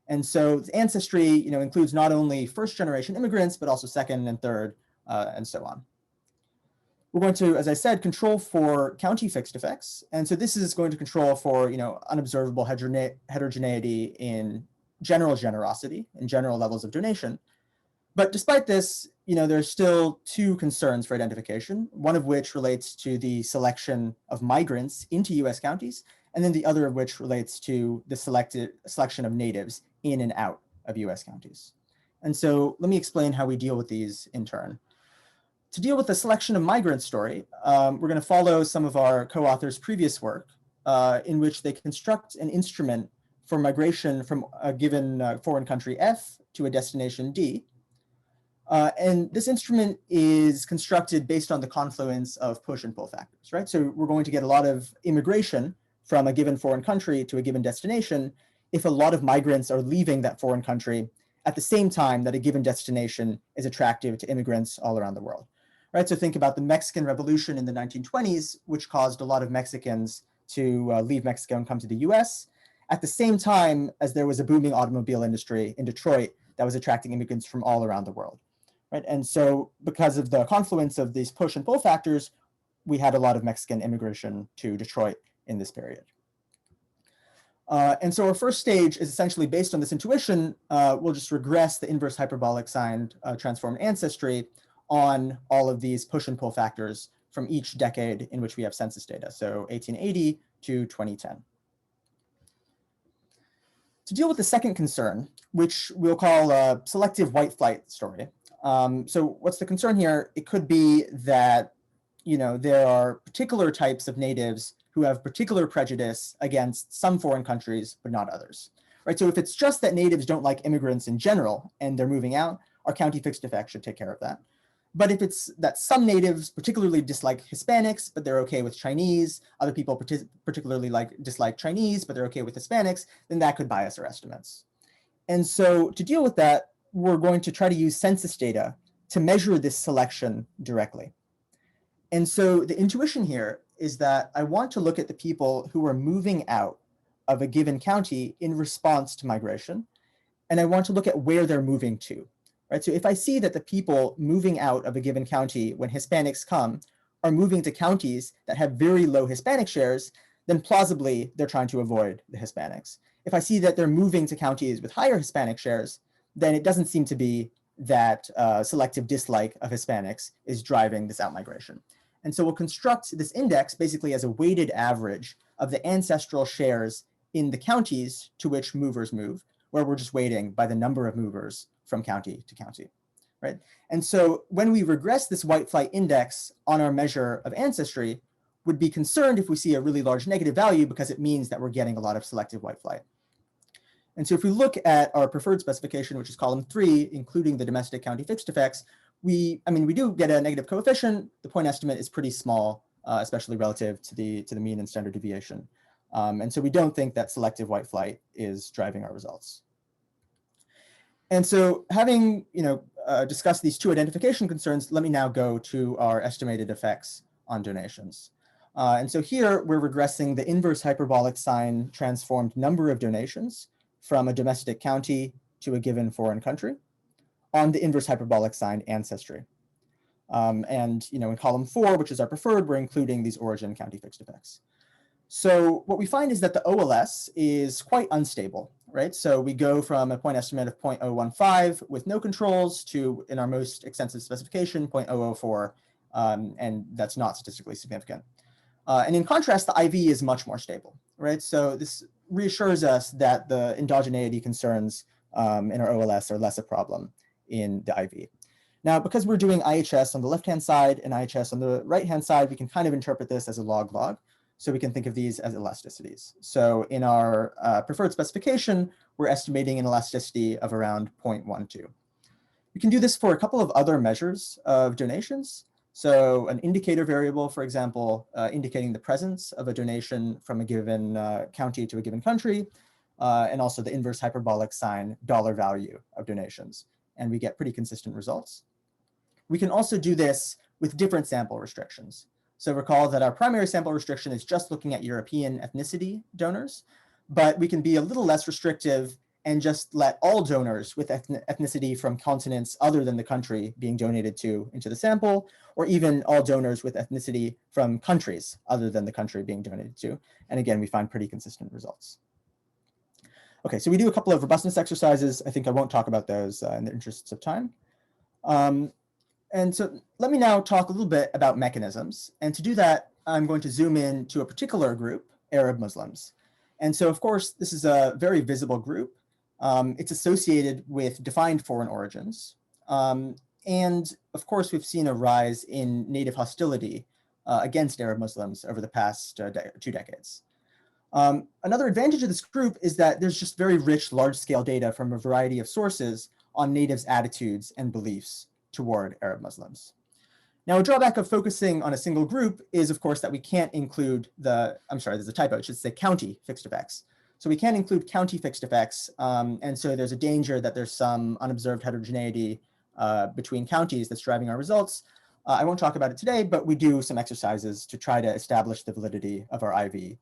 And so ancestry, includes not only first generation immigrants, but also second and third, and so on. We're going to, as I said, control for county fixed effects. And so this is going to control for, unobservable heterogeneity in general generosity and general levels of donation. But despite this, there's still two concerns for identification, one of which relates to the selection of migrants into US counties, and then the other of which relates to the selection of natives in and out of US counties. And so let me explain how we deal with these in turn. To deal with the selection of migrant story, we're going to follow some of our co-authors' previous work in which they construct an instrument for migration from a given foreign country F to a destination D. And this instrument is constructed based on the confluence of push and pull factors, right? So we're going to get a lot of immigration from a given foreign country to a given destination if a lot of migrants are leaving that foreign country at the same time that a given destination is attractive to immigrants all around the world, right? So think about the Mexican Revolution in the 1920s, which caused a lot of Mexicans to leave Mexico and come to the US, at the same time as there was a booming automobile industry in Detroit that was attracting immigrants from all around the world. Right? And so because of the confluence of these push and pull factors, we had a lot of Mexican immigration to Detroit in this period. And so our first stage is essentially based on this intuition. We'll just regress the inverse hyperbolic signed transformed ancestry on all of these push and pull factors from each decade in which we have census data, so 1880 to 2010. To deal with the second concern, which we'll call a selective white flight story, So what's the concern here? It could be that, there are particular types of natives who have particular prejudice against some foreign countries, but not others, right? So if it's just that natives don't like immigrants in general and they're moving out, our county fixed effect should take care of that. But if it's that some natives particularly dislike Hispanics, but they're okay with Chinese, other people particularly dislike Chinese, but they're okay with Hispanics, then that could bias our estimates. And so to deal with that, we're going to try to use census data to measure this selection directly. And so the intuition here is that I want to look at the people who are moving out of a given county in response to migration, and I want to look at where they're moving to, right? So if I see that the people moving out of a given county when Hispanics come are moving to counties that have very low Hispanic shares, then plausibly they're trying to avoid the Hispanics. If I see that they're moving to counties with higher Hispanic shares, then it doesn't seem to be that selective dislike of Hispanics is driving this outmigration. And so we'll construct this index basically as a weighted average of the ancestral shares in the counties to which movers move, where we're just weighting by the number of movers from county to county, right? And so when we regress this white flight index on our measure of ancestry, would be concerned if we see a really large negative value because it means that we're getting a lot of selective white flight. And so if we look at our preferred specification, which is column 3, including the domestic county fixed effects, we do get a negative coefficient. The point estimate is pretty small, especially relative to the mean and standard deviation. And so we don't think that selective white flight is driving our results. And so having discussed these two identification concerns, let me now go to our estimated effects on donations. And so here we're regressing the inverse hyperbolic sign transformed number of donations from a domestic county to a given foreign country on the inverse hyperbolic sign ancestry. And in column 4, which is our preferred, we're including these origin county fixed effects. So what we find is that the OLS is quite unstable, right? So we go from a point estimate of 0.015 with no controls to, in our most extensive specification, 0.004, and that's not statistically significant. And in contrast, the IV is much more stable, right? So this reassures us that the endogeneity concerns in our OLS are less a problem in the IV. Now, because we're doing IHS on the left-hand side and IHS on the right-hand side, we can kind of interpret this as a log-log. So we can think of these as elasticities. So in our preferred specification, we're estimating an elasticity of around 0.12. We can do this for a couple of other measures of donations. So an indicator variable, for example, indicating the presence of a donation from a given county to a given country, and also the inverse hyperbolic sign dollar value of donations. And we get pretty consistent results. We can also do this with different sample restrictions. So recall that our primary sample restriction is just looking at European ethnicity donors, but we can be a little less restrictive and just let all donors with ethnicity from continents other than the country being donated to into the sample, or even all donors with ethnicity from countries other than the country being donated to. And again, we find pretty consistent results. Okay, so we do a couple of robustness exercises. I think I won't talk about those in the interests of time. And so let me now talk a little bit about mechanisms. And to do that, I'm going to zoom in to a particular group, Arab Muslims. And so, of course, this is a very visible group. It's associated with defined foreign origins. And of course, we've seen a rise in native hostility against Arab Muslims over the past 2 decades. Another advantage of this group is that there's just very rich, large-scale data from a variety of sources on natives' attitudes and beliefs toward Arab Muslims. Now, a drawback of focusing on a single group is, of course, that we can't include there's a typo, it should say county fixed effects. So we can't include county fixed effects, and so there's a danger that there's some unobserved heterogeneity between counties that's driving our results. I won't talk about it today, but we do some exercises to try to establish the validity of our IV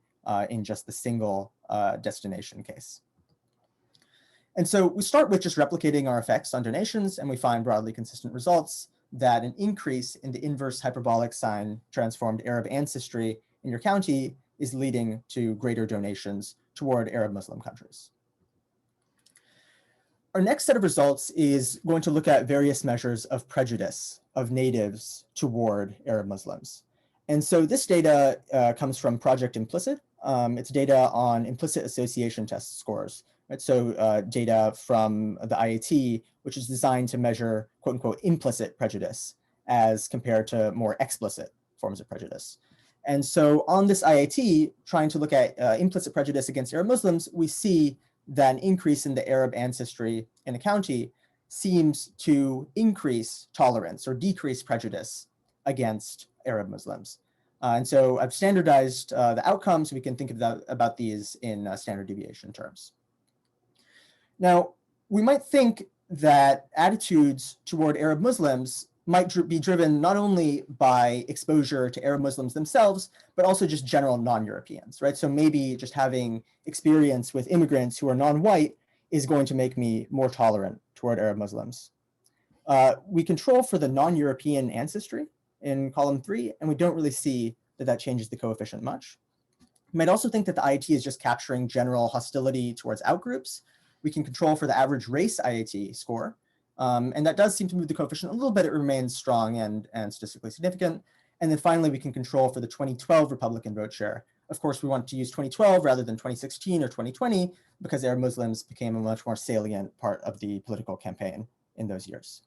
in just the single destination case. And so we start with just replicating our effects on donations, and we find broadly consistent results that an increase in the inverse hyperbolic sign transformed Arab ancestry in your county is leading to greater donations toward Arab Muslim countries. Our next set of results is going to look at various measures of prejudice of natives toward Arab Muslims. And so this data comes from Project Implicit. It's data on implicit association test scores, right? So data from the IAT, which is designed to measure quote unquote implicit prejudice as compared to more explicit forms of prejudice. And so on this IAT, trying to look at implicit prejudice against Arab Muslims, we see that an increase in the Arab ancestry in a county seems to increase tolerance or decrease prejudice against Arab Muslims. And so I've standardized the outcomes. We can think about these in standard deviation terms. Now, we might think that attitudes toward Arab Muslims might be driven not only by exposure to Arab Muslims themselves, but also just general non-Europeans, right? So maybe just having experience with immigrants who are non-white is going to make me more tolerant toward Arab Muslims. We control for the non-European ancestry in column 3, and we don't really see that changes the coefficient much. You might also think that the IAT is just capturing general hostility towards outgroups. We can control for the average race IAT score, and that does seem to move the coefficient a little bit. It remains strong and statistically significant. And then finally, we can control for the 2012 Republican vote share. Of course, we want to use 2012 rather than 2016 or 2020 because Arab Muslims became a much more salient part of the political campaign in those years.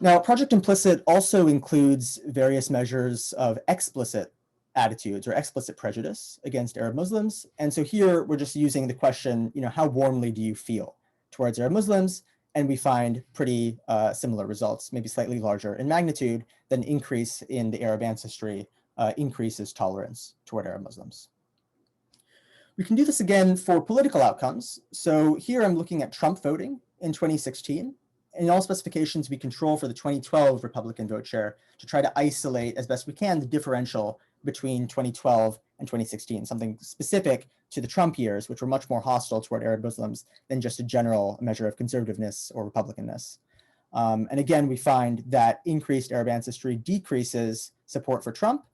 Now, Project Implicit also includes various measures of explicit attitudes or explicit prejudice against Arab Muslims. And so here we're just using the question, how warmly do you feel towards Arab Muslims? And we find pretty similar results, maybe slightly larger in magnitude than increase in the Arab ancestry increases tolerance toward Arab Muslims. We can do this again for political outcomes. So here I'm looking at Trump voting in 2016. In all specifications, we control for the 2012 Republican vote share to try to isolate as best we can the differential between 2012 and 2016, something specific to the Trump years, which were much more hostile toward Arab Muslims than just a general measure of conservativeness or Republicanness. And again, we find that increased Arab ancestry decreases support for Trump.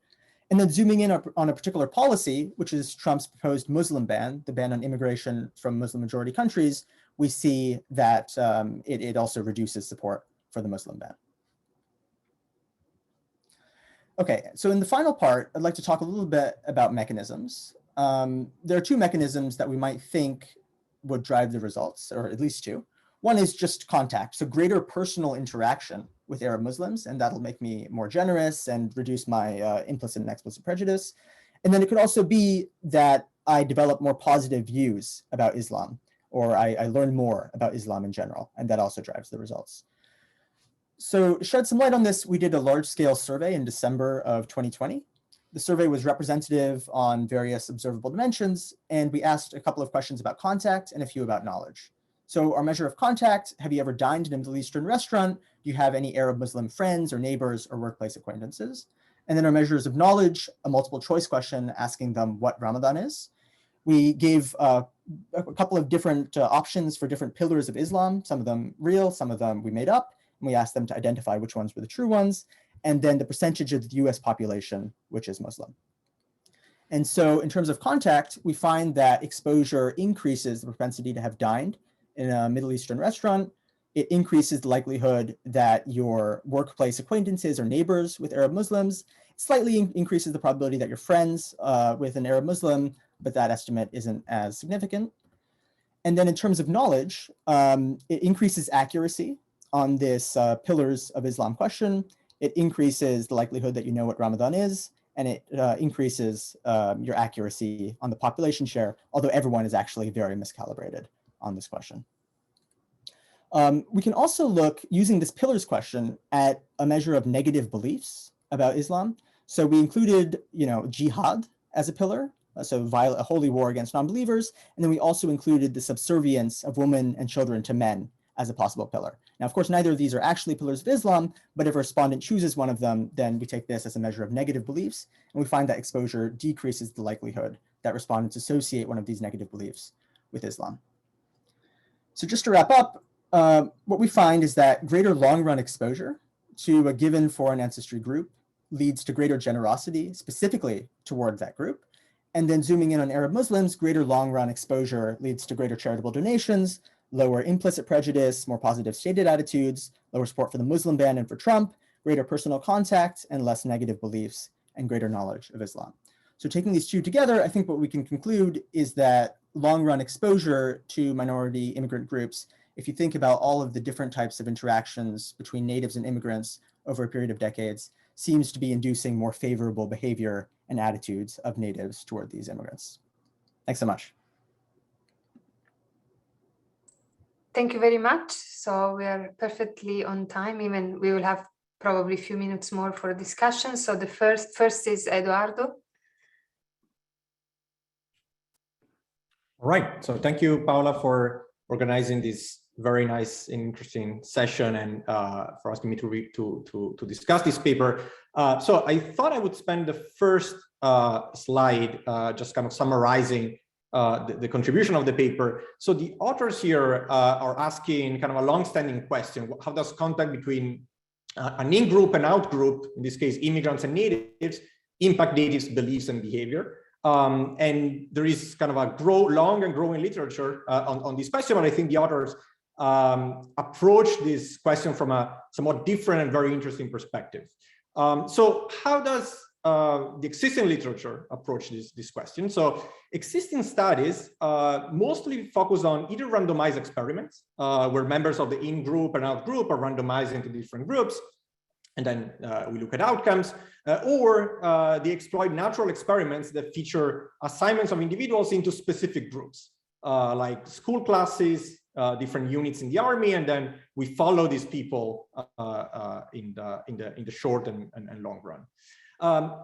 And then zooming in on a particular policy, which is Trump's proposed Muslim ban, the ban on immigration from Muslim majority countries, we see that it also reduces support for the Muslim ban. Okay, so in the final part, I'd like to talk a little bit about mechanisms. There are two mechanisms that we might think would drive the results, or at least two. One is just contact, so greater personal interaction with Arab Muslims, and that'll make me more generous and reduce my implicit and explicit prejudice. And then it could also be that I develop more positive views about Islam, or I learn more about Islam in general, and that also drives the results. So to shed some light on this, we did a large-scale survey in December of 2020. The survey was representative on various observable dimensions, and we asked a couple of questions about contact and a few about knowledge. So our measure of contact: have you ever dined in a Middle Eastern restaurant? Do you have any Arab Muslim friends or neighbors or workplace acquaintances? And then our measures of knowledge, a multiple choice question asking them what Ramadan is. We gave a couple of different options for different pillars of Islam, some of them real, some of them we made up, and we asked them to identify which ones were the true ones, and then the percentage of the US population which is Muslim. And so in terms of contact, we find that exposure increases the propensity to have dined in a Middle Eastern restaurant. It increases the likelihood that your workplace acquaintances or neighbors with Arab Muslims. It slightly increases the probability that you're friends with an Arab Muslim, but that estimate isn't as significant. And then in terms of knowledge, it increases accuracy on this pillars of Islam question. It increases the likelihood that you know what Ramadan is, and it increases your accuracy on the population share, although everyone is actually very miscalibrated on this question. We can also look, using this pillars question, at a measure of negative beliefs about Islam. So we included, jihad as a pillar, so a holy war against non-believers, and then we also included the subservience of women and children to men as a possible pillar. Now, of course, neither of these are actually pillars of Islam, but if a respondent chooses one of them, then we take this as a measure of negative beliefs, and we find that exposure decreases the likelihood that respondents associate one of these negative beliefs with Islam. So just to wrap up, what we find is that greater long-run exposure to a given foreign ancestry group leads to greater generosity specifically toward that group. And then zooming in on Arab Muslims, greater long-run exposure leads to greater charitable donations, lower implicit prejudice, more positive stated attitudes, lower support for the Muslim ban and for Trump, greater personal contact, and less negative beliefs, and greater knowledge of Islam. So taking these two together, I think what we can conclude is that long-run exposure to minority immigrant groups, if you think about all of the different types of interactions between natives and immigrants over a period of decades, seems to be inducing more favorable behavior and attitudes of natives toward these immigrants. Thanks so much. Thank you very much. So we are perfectly on time. Even we will have probably a few minutes more for discussion. So the first is Eduardo. All right. So thank you, Paola, for organizing this very nice and interesting session and for asking me to discuss this paper. So I thought I would spend the first slide just kind of summarizing the contribution of the paper. So the authors here are asking kind of a long-standing question: how does contact between an in-group and out-group, in this case immigrants and natives, impact natives' beliefs and behavior? And there is kind of a long and growing literature on this question, but I think the authors approach this question from a somewhat different and very interesting perspective. So how does the existing literature approach this question? So existing studies mostly focus on either randomized experiments, where members of the in-group and out-group are randomized into different groups, and then we look at outcomes, or they exploit natural experiments that feature assignments of individuals into specific groups, like school classes, different units in the army, and then we follow these people in the short and long run.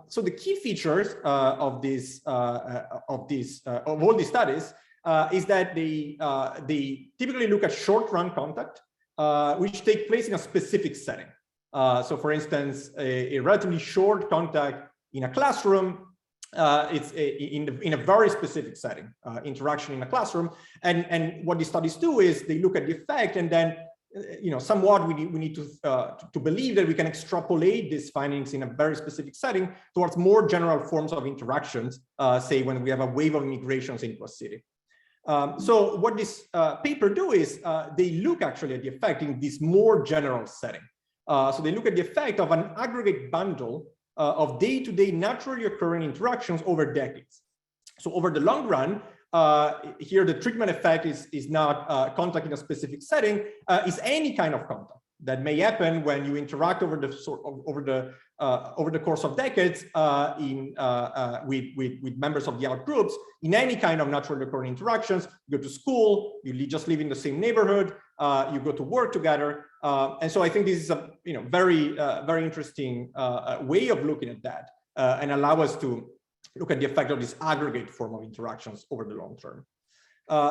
So the key features of all these studies is that they typically look at short-run contact, which take place in a specific setting. So, for instance, a relatively short contact in a classroom, it's in a very specific setting, interaction in a classroom. And what these studies do is they look at the effect, and then, somewhat we need to believe that we can extrapolate these findings in a very specific setting towards more general forms of interactions, say when we have a wave of immigrations into a city. So what this paper do is they look actually at the effect in this more general setting. So they look at the effect of an aggregate bundle of day-to-day naturally occurring interactions over decades. So over the long run, here the treatment effect is not contact in a specific setting, is any kind of contact that may happen when you interact over the course of decades with members of the out groups in any kind of naturally occurring interactions. You go to school, you just live in the same neighborhood, you go to work together, and so I think this is a very interesting way of looking at that, and allow us to look at the effect of this aggregate form of interactions over the long term.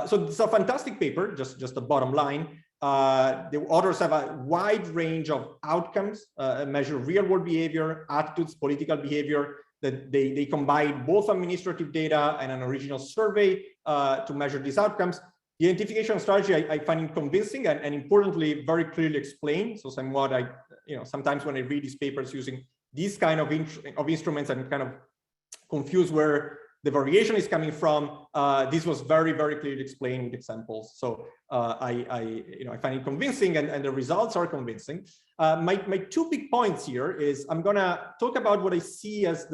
So it's a fantastic paper, just the bottom line. The authors have a wide range of outcomes, measure real world behavior, attitudes, political behavior, that they combine both administrative data and an original survey to measure these outcomes. The identification strategy, I find it convincing and importantly, very clearly explained. So somewhat, sometimes when I read these papers using these kind of instruments, I'm kind of confused where the variation is coming from. This was very, very clearly explained with examples. So I find it convincing, and the results are convincing. My two big points here is I'm gonna talk about what I see as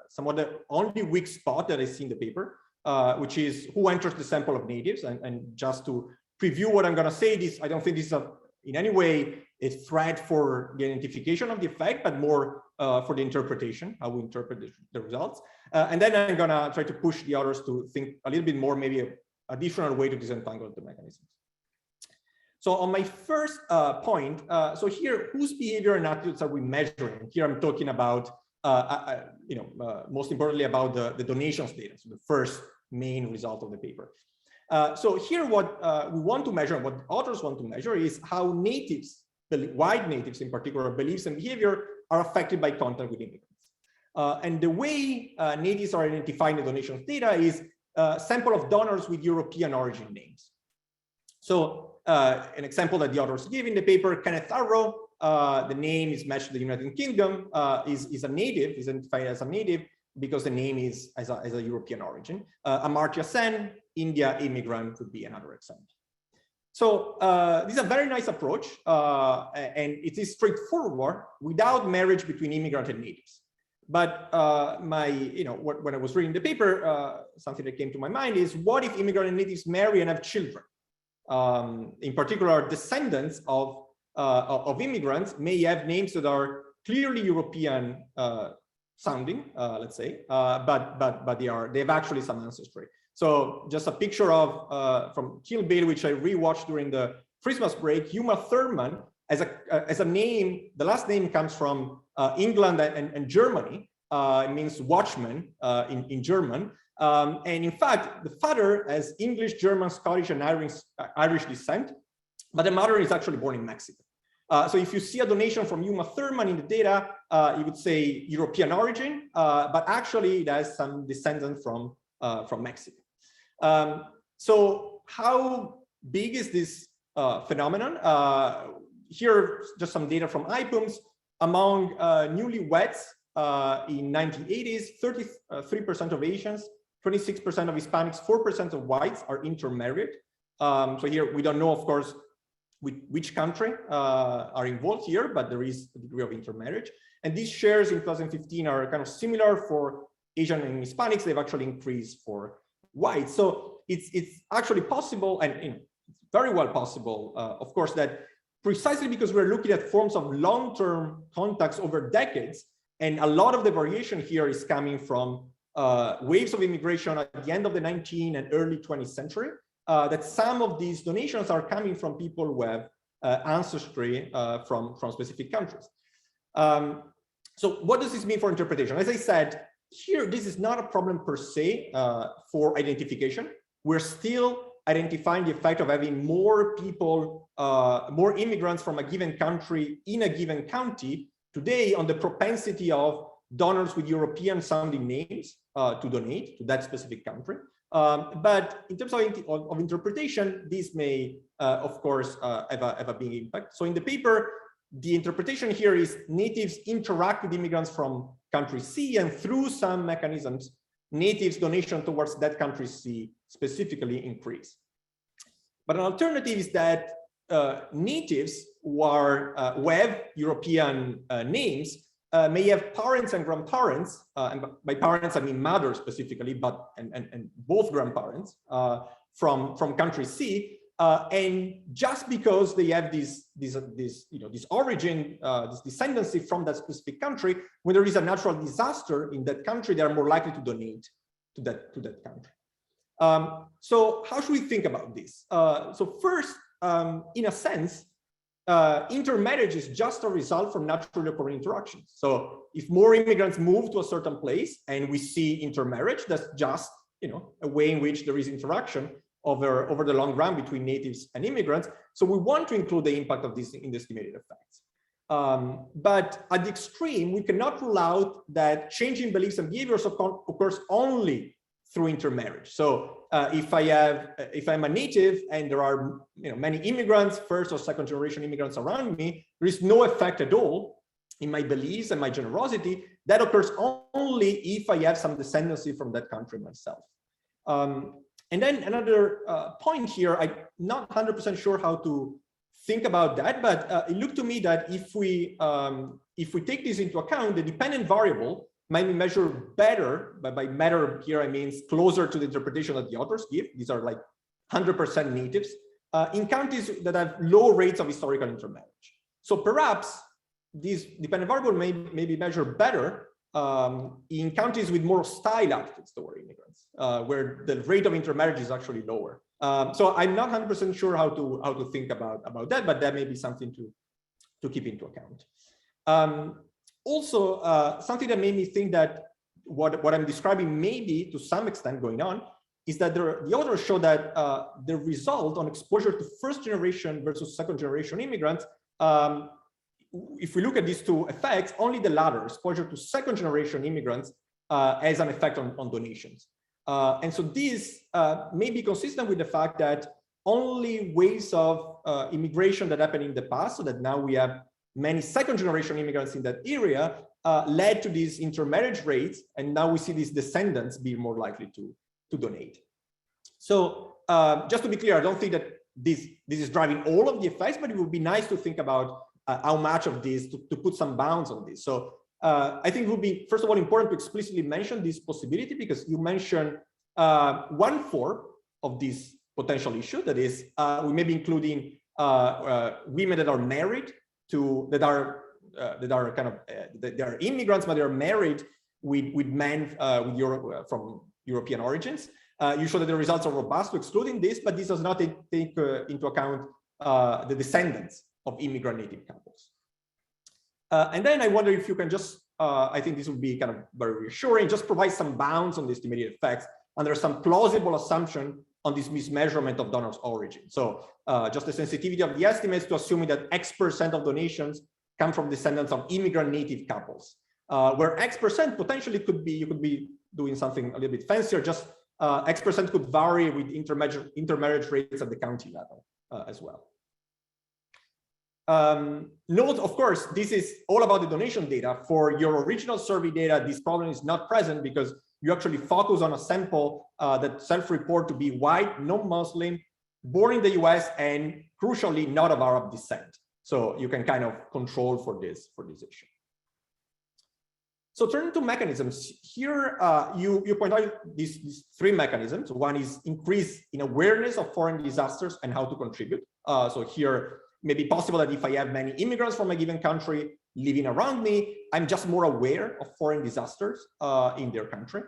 somewhat the only weak spot that I see in the paper, which is who enters the sample of natives. And just to preview what I'm gonna say, I don't think this is in any way a threat for the identification of the effect, but more for the interpretation, how we interpret the results. And then I'm gonna try to push the others to think a little bit more, maybe an additional way to disentangle the mechanisms. So on my first point, so here, whose behavior and attitudes are we measuring? Here I'm talking about, most importantly about the donations data, so the first main result of the paper. So here what we want to measure, what authors want to measure is how natives, white natives in particular, beliefs and behavior are affected by contact with immigrants. And the way natives are identifying the donations data is a sample of donors with European origin names. So an example that the authors give in the paper, Kenneth Arrow, the name is matched to the United Kingdom, is a native, is identified as a native because the name is as a European origin. Amartya Sen, India immigrant would be another example. So this is a very nice approach, and it is straightforward without marriage between immigrant and natives. But when I was reading the paper, something that came to my mind is, what if immigrant and natives marry and have children? In particular, descendants of immigrants may have names that are clearly European sounding, let's say, but they have actually some ancestry. So just a picture of from Kill Bill, which I rewatched during the Christmas break. Uma Thurman as a name. The last name comes from England and Germany. It means watchman in German. And in fact, the father has English, German, Scottish, and Irish descent, but the mother is actually born in Mexico. So if you see a donation from Uma Thurman in the data, you would say European origin, but actually it has some descendants from Mexico. So how big is this phenomenon? Here, just some data from IPUMS. Among newlyweds in 1980s, 33% of Asians, 26% of Hispanics, 4% of whites are intermarried. So here we don't know, of course, which country are involved here, but there is a degree of intermarriage. And these shares in 2015 are kind of similar for Asian and Hispanics. They've actually increased for whites. So it's actually possible, and it's very well possible, of course, that precisely because we're looking at forms of long-term contacts over decades, and a lot of the variation here is coming from waves of immigration at the end of the 19th and early 20th century, that some of these donations are coming from people who have ancestry from specific countries. So what does this mean for interpretation? As I said, here, this is not a problem per se for identification. We're still identifying the effect of having more people, more immigrants from a given country in a given county today on the propensity of donors with European sounding names to donate to that specific country. But in terms of interpretation, this may, of course, have a big impact. So in the paper, the interpretation here is natives interact with immigrants from country C, and through some mechanisms, natives' donation towards that country C specifically increase. But an alternative is that natives who have European names may have parents and grandparents, and by parents I mean mothers specifically, but and both grandparents from country C, and just because they have this origin, this descendancy from that specific country, when there is a natural disaster in that country, they are more likely to donate to that country. So how should we think about this? So first, in a sense, intermarriage is just a result from naturally occurring interactions. So if more immigrants move to a certain place and we see intermarriage, that's just a way in which there is interaction over the long run between natives and immigrants. So we want to include the impact of this in the estimated effects. But at the extreme, we cannot rule out that changing beliefs and behaviors occurs only through intermarriage. So if I'm a native and there are many immigrants, first or second generation immigrants around me, there is no effect at all in my beliefs and my generosity. That occurs only if I have some descendancy from that country myself. And then another point here, I'm not 100% sure how to think about that, but it looked to me that if we take this into account, the dependent variable might be measured better, but by better here I mean closer to the interpretation that the authors give. These are like 100% natives in countries that have low rates of historical intermarriage. So perhaps this dependent variable may be measured better in countries with more hostile attitudes toward immigrants, where the rate of intermarriage is actually lower. So I'm not 100% sure how to think about that, but that may be something to keep into account. Also, something that made me think that what I'm describing may be to some extent going on is that the authors show that the result on exposure to first generation versus second generation immigrants, if we look at these two effects, only the latter, exposure to second generation immigrants, has an effect on donations. And so this may be consistent with the fact that only waves of immigration that happened in the past, so that now we have many second generation immigrants in that area, led to these intermarriage rates, and now we see these descendants be more likely to donate. So just to be clear, I don't think that this is driving all of the effects, but it would be nice to think about how much of this, to put some bounds on this. So I think it would be, first of all, important to explicitly mention this possibility, because you mentioned 1/4 of this potential issue. That is, we may be including women that are married to, that are kind of, they are immigrants, but they are married with men from European origins. You show that the results are robust to excluding this, but this does not take into account the descendants of immigrant native couples. And then I wonder if you can just, I think this would be kind of very reassuring, just provide some bounds on the estimated effects under some plausible assumption on this mismeasurement of donors' origin. So just the sensitivity of the estimates to assuming that X% of donations come from descendants of immigrant native couples, where X% potentially could be, you could be doing something a little bit fancier, just X% could vary with intermarriage rates at the county level as well. Note, of course, this is all about the donation data. For your original survey data, this problem is not present because you actually focus on a sample that self-report to be white, non-Muslim, born in the US, and crucially not of Arab descent. So you can kind of control for this issue. So turning to mechanisms, here you point out these three mechanisms. One is increase in awareness of foreign disasters and how to contribute. So here, it may be possible that if I have many immigrants from a given country living around me, I'm just more aware of foreign disasters in their country.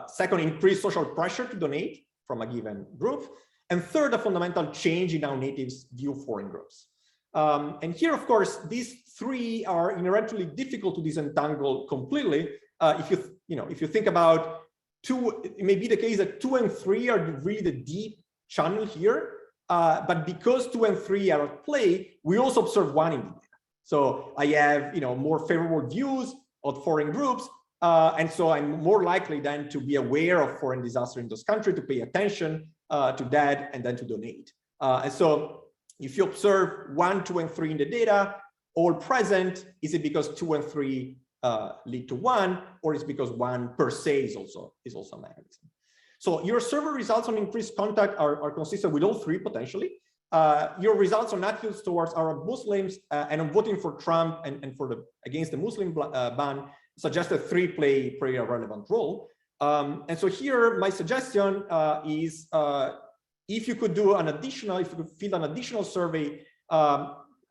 Second, increase social pressure to donate from a given group. And third, a fundamental change in how natives view foreign groups. And here, of course, these three are inherently difficult to disentangle completely. If you think about two, it may be the case that 2 and 3 are really the deep channel here. But because 2 and 3 are at play, we also observe 1 in the data. So I have more favorable views of foreign groups, and so I'm more likely then to be aware of foreign disaster in those countries, to pay attention to that, and then to donate. And so if you observe 1, 2, and 3 in the data, all present, is it because 2 and 3 lead to 1, or is it because 1 per se is also a mechanism? So your survey results on increased contact are consistent with all three potentially. Your results on attitudes towards Arab Muslims and on voting for Trump and for against the Muslim ban suggest that 3 play a relevant role. And so here my suggestion is if you could do if you could fill an additional survey.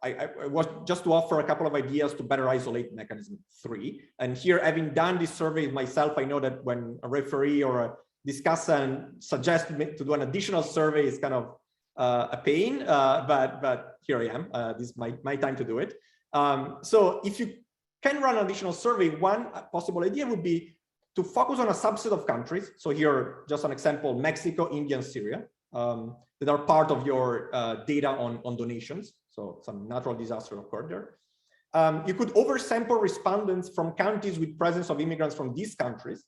I was just to offer a couple of ideas to better isolate mechanism 3. And here, having done this survey myself, I know that when a referee or a discussant suggests to do an additional survey is kind of a pain, but here I am. This is my time to do it. So if you can run an additional survey, one possible idea would be to focus on a subset of countries. So here, just an example, Mexico, India, and Syria, that are part of your data on donations. So some natural disaster occurred there. You could oversample respondents from counties with presence of immigrants from these countries.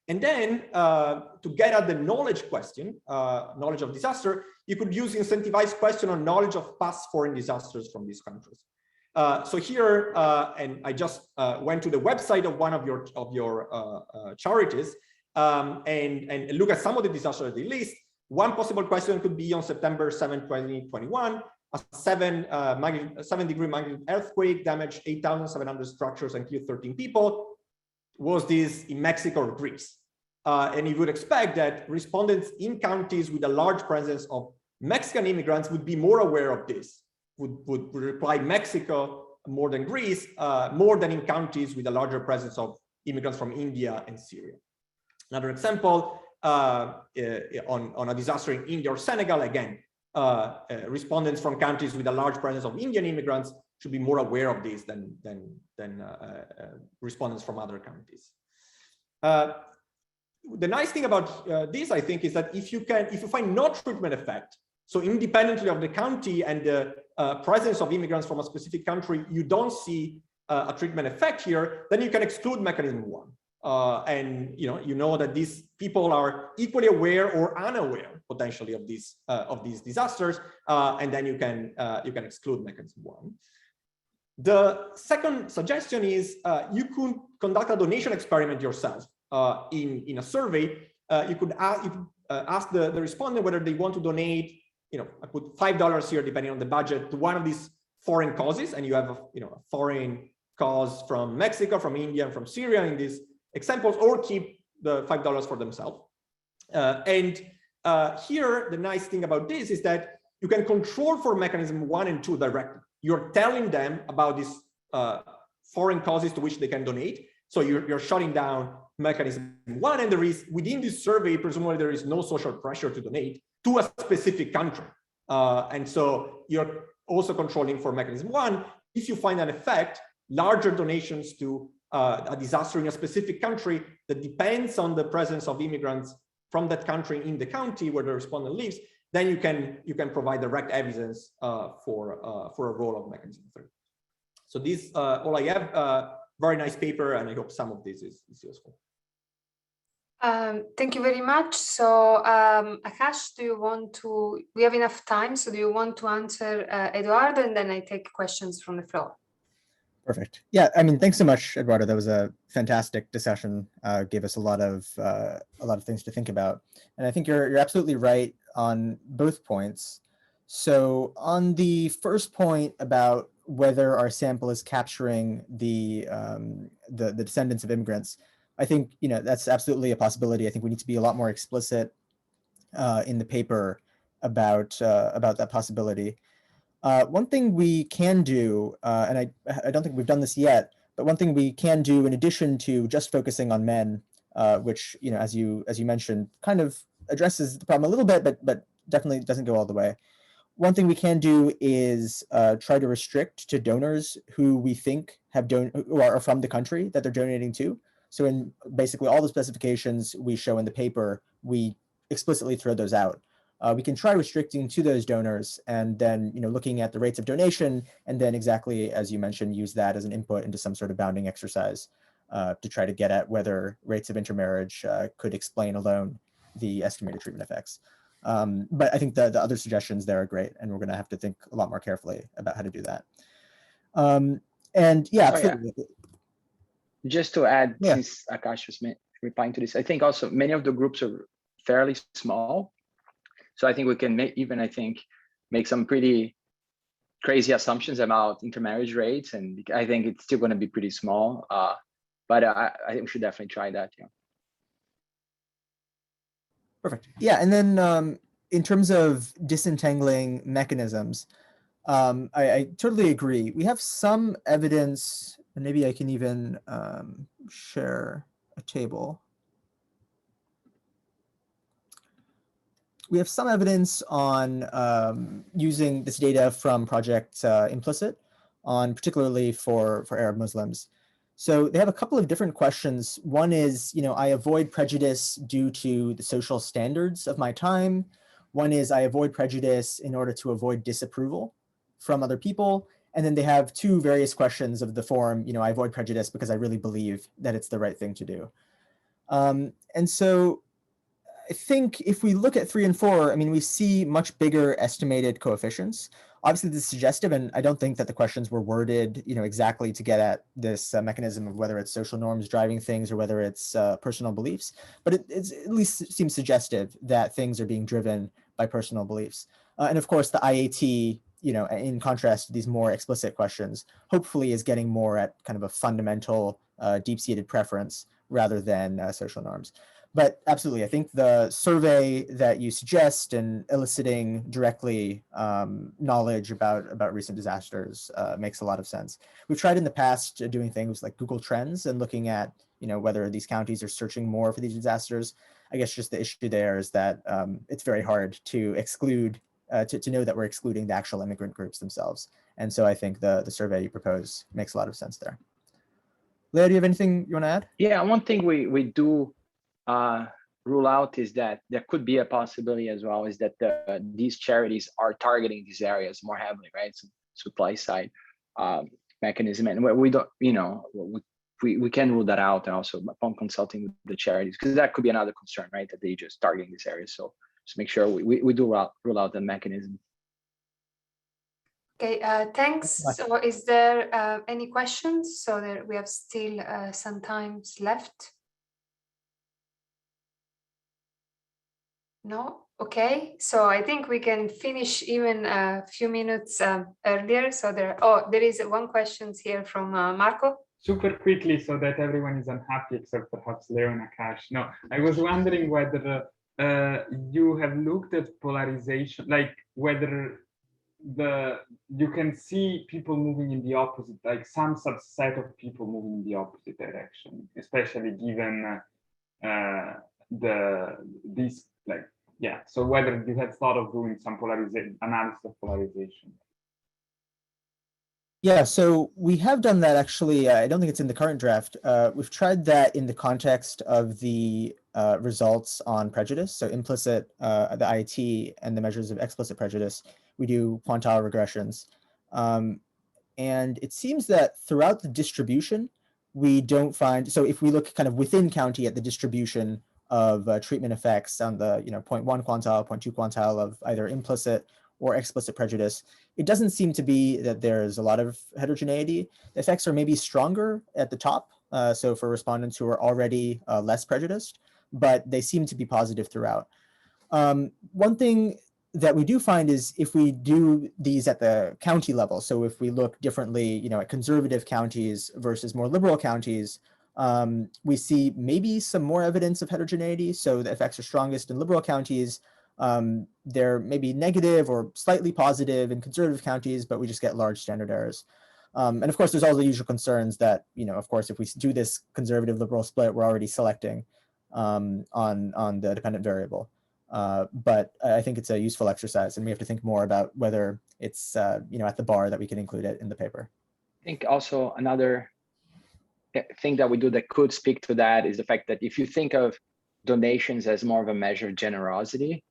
And then to get at the knowledge question, knowledge of disaster, you could use incentivized question on knowledge of past foreign disasters from these countries. So here, and I just went to the website of one of your charities and look at some of the disasters they list. One possible question could be on September 7, 2021, a 7-degree magnitude earthquake damaged 8,700 structures and killed 13 people. Was this in Mexico or Greece? And you would expect that respondents in counties with a large presence of Mexican immigrants would be more aware of this, would reply Mexico more than Greece, more than in counties with a larger presence of immigrants from India and Syria. Another example, on a disaster in India or Senegal, again, respondents from countries with a large presence of Indian immigrants should be more aware of this than respondents from other countries. The nice thing about this, I think, is that if you find no treatment effect, so independently of the county and the presence of immigrants from a specific country, you don't see a treatment effect here, then you can exclude mechanism 1. And you know that these people are equally aware or unaware potentially of these disasters, and then you can exclude mechanism 1. The second suggestion is you could conduct a donation experiment yourself in a survey. You could ask the respondent whether they want to donate. I put $5 here, depending on the budget, to one of these foreign causes, and you have a foreign cause from Mexico, from India, and from Syria in these examples, or keep the $5 for themselves. Here, the nice thing about this is that you can control for mechanism 1 and 2 directly. You're telling them about these foreign causes to which they can donate. So you're shutting down mechanism 1, and there is, within this survey, presumably there is no social pressure to donate to a specific country. And so you're also controlling for mechanism 1. If you find an effect, larger donations to a disaster in a specific country that depends on the presence of immigrants from that country in the county where the respondent lives, then you can provide direct evidence for a role of mechanism 3. So this all I have. Very nice paper, and I hope some of this is useful. Thank you very much. So Aakaash, do you want to, we have enough time, so do you want to answer Eduardo, and then I take questions from the floor? Perfect. Yeah, I mean, thanks so much, Eduardo. That was a fantastic discussion. Gave us a lot of things to think about, and I think you're absolutely right on both points. So on the first point about whether our sample is capturing the descendants of immigrants, I think that's absolutely a possibility. I think we need to be a lot more explicit in the paper about that possibility. One thing we can do, and I don't think we've done this yet, but one thing we can do in addition to just focusing on men, which as you mentioned, kind of addresses the problem a little bit, but definitely doesn't go all the way. One thing we can do is try to restrict to donors who we think who are from the country that they're donating to. So in basically all the specifications we show in the paper, we explicitly throw those out. We can try restricting to those donors, and then looking at the rates of donation, and then exactly as you mentioned, use that as an input into some sort of bounding exercise to try to get at whether rates of intermarriage could explain alone the estimated treatment effects. But I think the other suggestions there are great, and we're going to have to think a lot more carefully about how to do that. And yeah, absolutely. Just to add, since Aakaash was replying to this, I think also many of the groups are fairly small. So I think we can make some pretty crazy assumptions about intermarriage rates, and I think it's still going to be pretty small. But I think we should definitely try that. Yeah. Perfect. Yeah, and then in terms of disentangling mechanisms, I totally agree. We have some evidence, and maybe I can even share a table. We have some evidence on using this data from Project Implicit, particularly for Arab Muslims. So they have a couple of different questions. One is, I avoid prejudice due to the social standards of my time. One is I avoid prejudice in order to avoid disapproval from other people. And then they have two various questions of the form, I avoid prejudice because I really believe that it's the right thing to do. And so I think if we look at 3 and 4, we see much bigger estimated coefficients. Obviously, this is suggestive, and I don't think that the questions were worded, exactly to get at this mechanism of whether it's social norms driving things or whether it's personal beliefs. But it at least seems suggestive that things are being driven by personal beliefs. And of course, the IAT, in contrast to these more explicit questions, hopefully is getting more at kind of a fundamental, deep-seated preference rather than social norms. But absolutely, I think the survey that you suggest and eliciting directly knowledge about recent disasters makes a lot of sense. We've tried in the past doing things like Google Trends and looking at whether these counties are searching more for these disasters. I guess just the issue there is that it's very hard to exclude, to know that we're excluding the actual immigrant groups themselves. And so I think the survey you propose makes a lot of sense there. Leo, do you have anything you want to add? Yeah, one thing we do rule out is that there could be a possibility as well is that these charities are targeting these areas more heavily, right? So supply side mechanism, and we don't, we can rule that out, and also upon consulting with the charities, because that could be another concern, right? That they just targeting these areas. So just make sure we do rule out the mechanism. Okay, thanks. So is there any questions? So that we have still some time left. No? Okay, so I think we can finish even a few minutes earlier. So there is one question here from Marco. Super quickly, so that everyone is unhappy except perhaps Leo and Aakaash. No, I was wondering whether you have looked at polarization, like whether you can see people moving in the opposite, like some subset of people moving in the opposite direction, especially given so whether you had thought of doing some analysis of polarization. Yeah, so we have done that actually. I don't think it's in the current draft. We've tried that in the context of the results on prejudice. So implicit, the IIT, and the measures of explicit prejudice. We do quantile regressions. And it seems that throughout the distribution, we don't find, so if we look kind of within county at the distribution of treatment effects on the 0.1 quantile, 0.2 quantile of either implicit or explicit prejudice, it doesn't seem to be that there's a lot of heterogeneity. The effects are maybe stronger at the top, so for respondents who are already less prejudiced, but they seem to be positive throughout. One thing that we do find is if we do these at the county level, so if we look differently, at conservative counties versus more liberal counties, we see maybe some more evidence of heterogeneity. So the effects are strongest in liberal counties. They're maybe negative or slightly positive in conservative counties, but we just get large standard errors. And of course, there's all the usual concerns that, of course, if we do this conservative liberal split, we're already selecting on the dependent variable. But I think it's a useful exercise, and we have to think more about whether it's at the bar that we can include it in the paper. I think also another thing that we do that could speak to that is the fact that if you think of donations as more of a measure of generosity,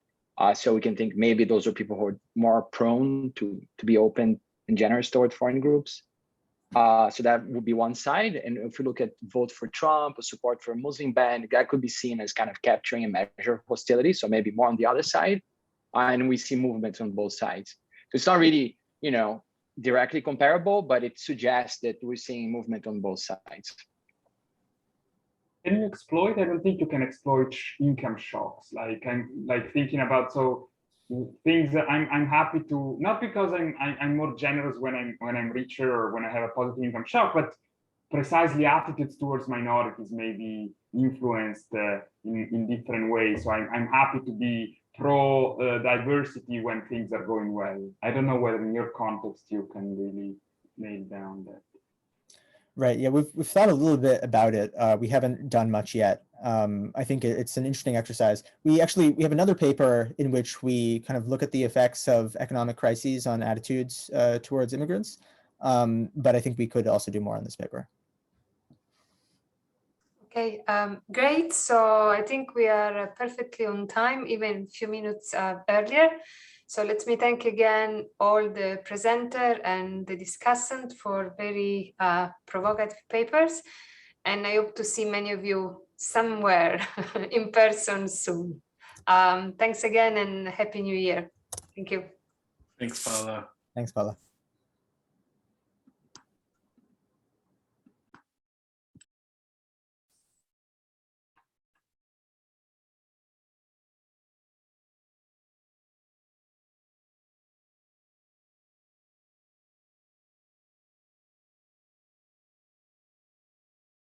so we can think maybe those are people who are more prone to be open and generous toward foreign groups. So that would be one side. And if we look at vote for Trump or support for a Muslim ban, that could be seen as kind of capturing a measure of hostility. So maybe more on the other side. And we see movements on both sides. So it's not really, directly comparable, but it suggests that we're seeing movement on both sides. Can you exploit? I don't think you can exploit income shocks. Like I'm thinking about things that I'm happy to, not because I'm more generous when I'm richer or when I have a positive income shock, but precisely attitudes towards minorities may be influenced in different ways. So I'm happy to be pro diversity when things are going well. I don't know whether in your context you can really nail down that. Right. Yeah, we've thought a little bit about it. We haven't done much yet. I think it's an interesting exercise. We have another paper in which we kind of look at the effects of economic crises on attitudes towards immigrants. But I think we could also do more on this paper. Okay, great. So I think we are perfectly on time, even a few minutes earlier. So let me thank again all the presenter and the discussant for very provocative papers. And I hope to see many of you somewhere in person soon. Thanks again and Happy New Year. Thank you. Thanks, Paola. Thanks, Paola.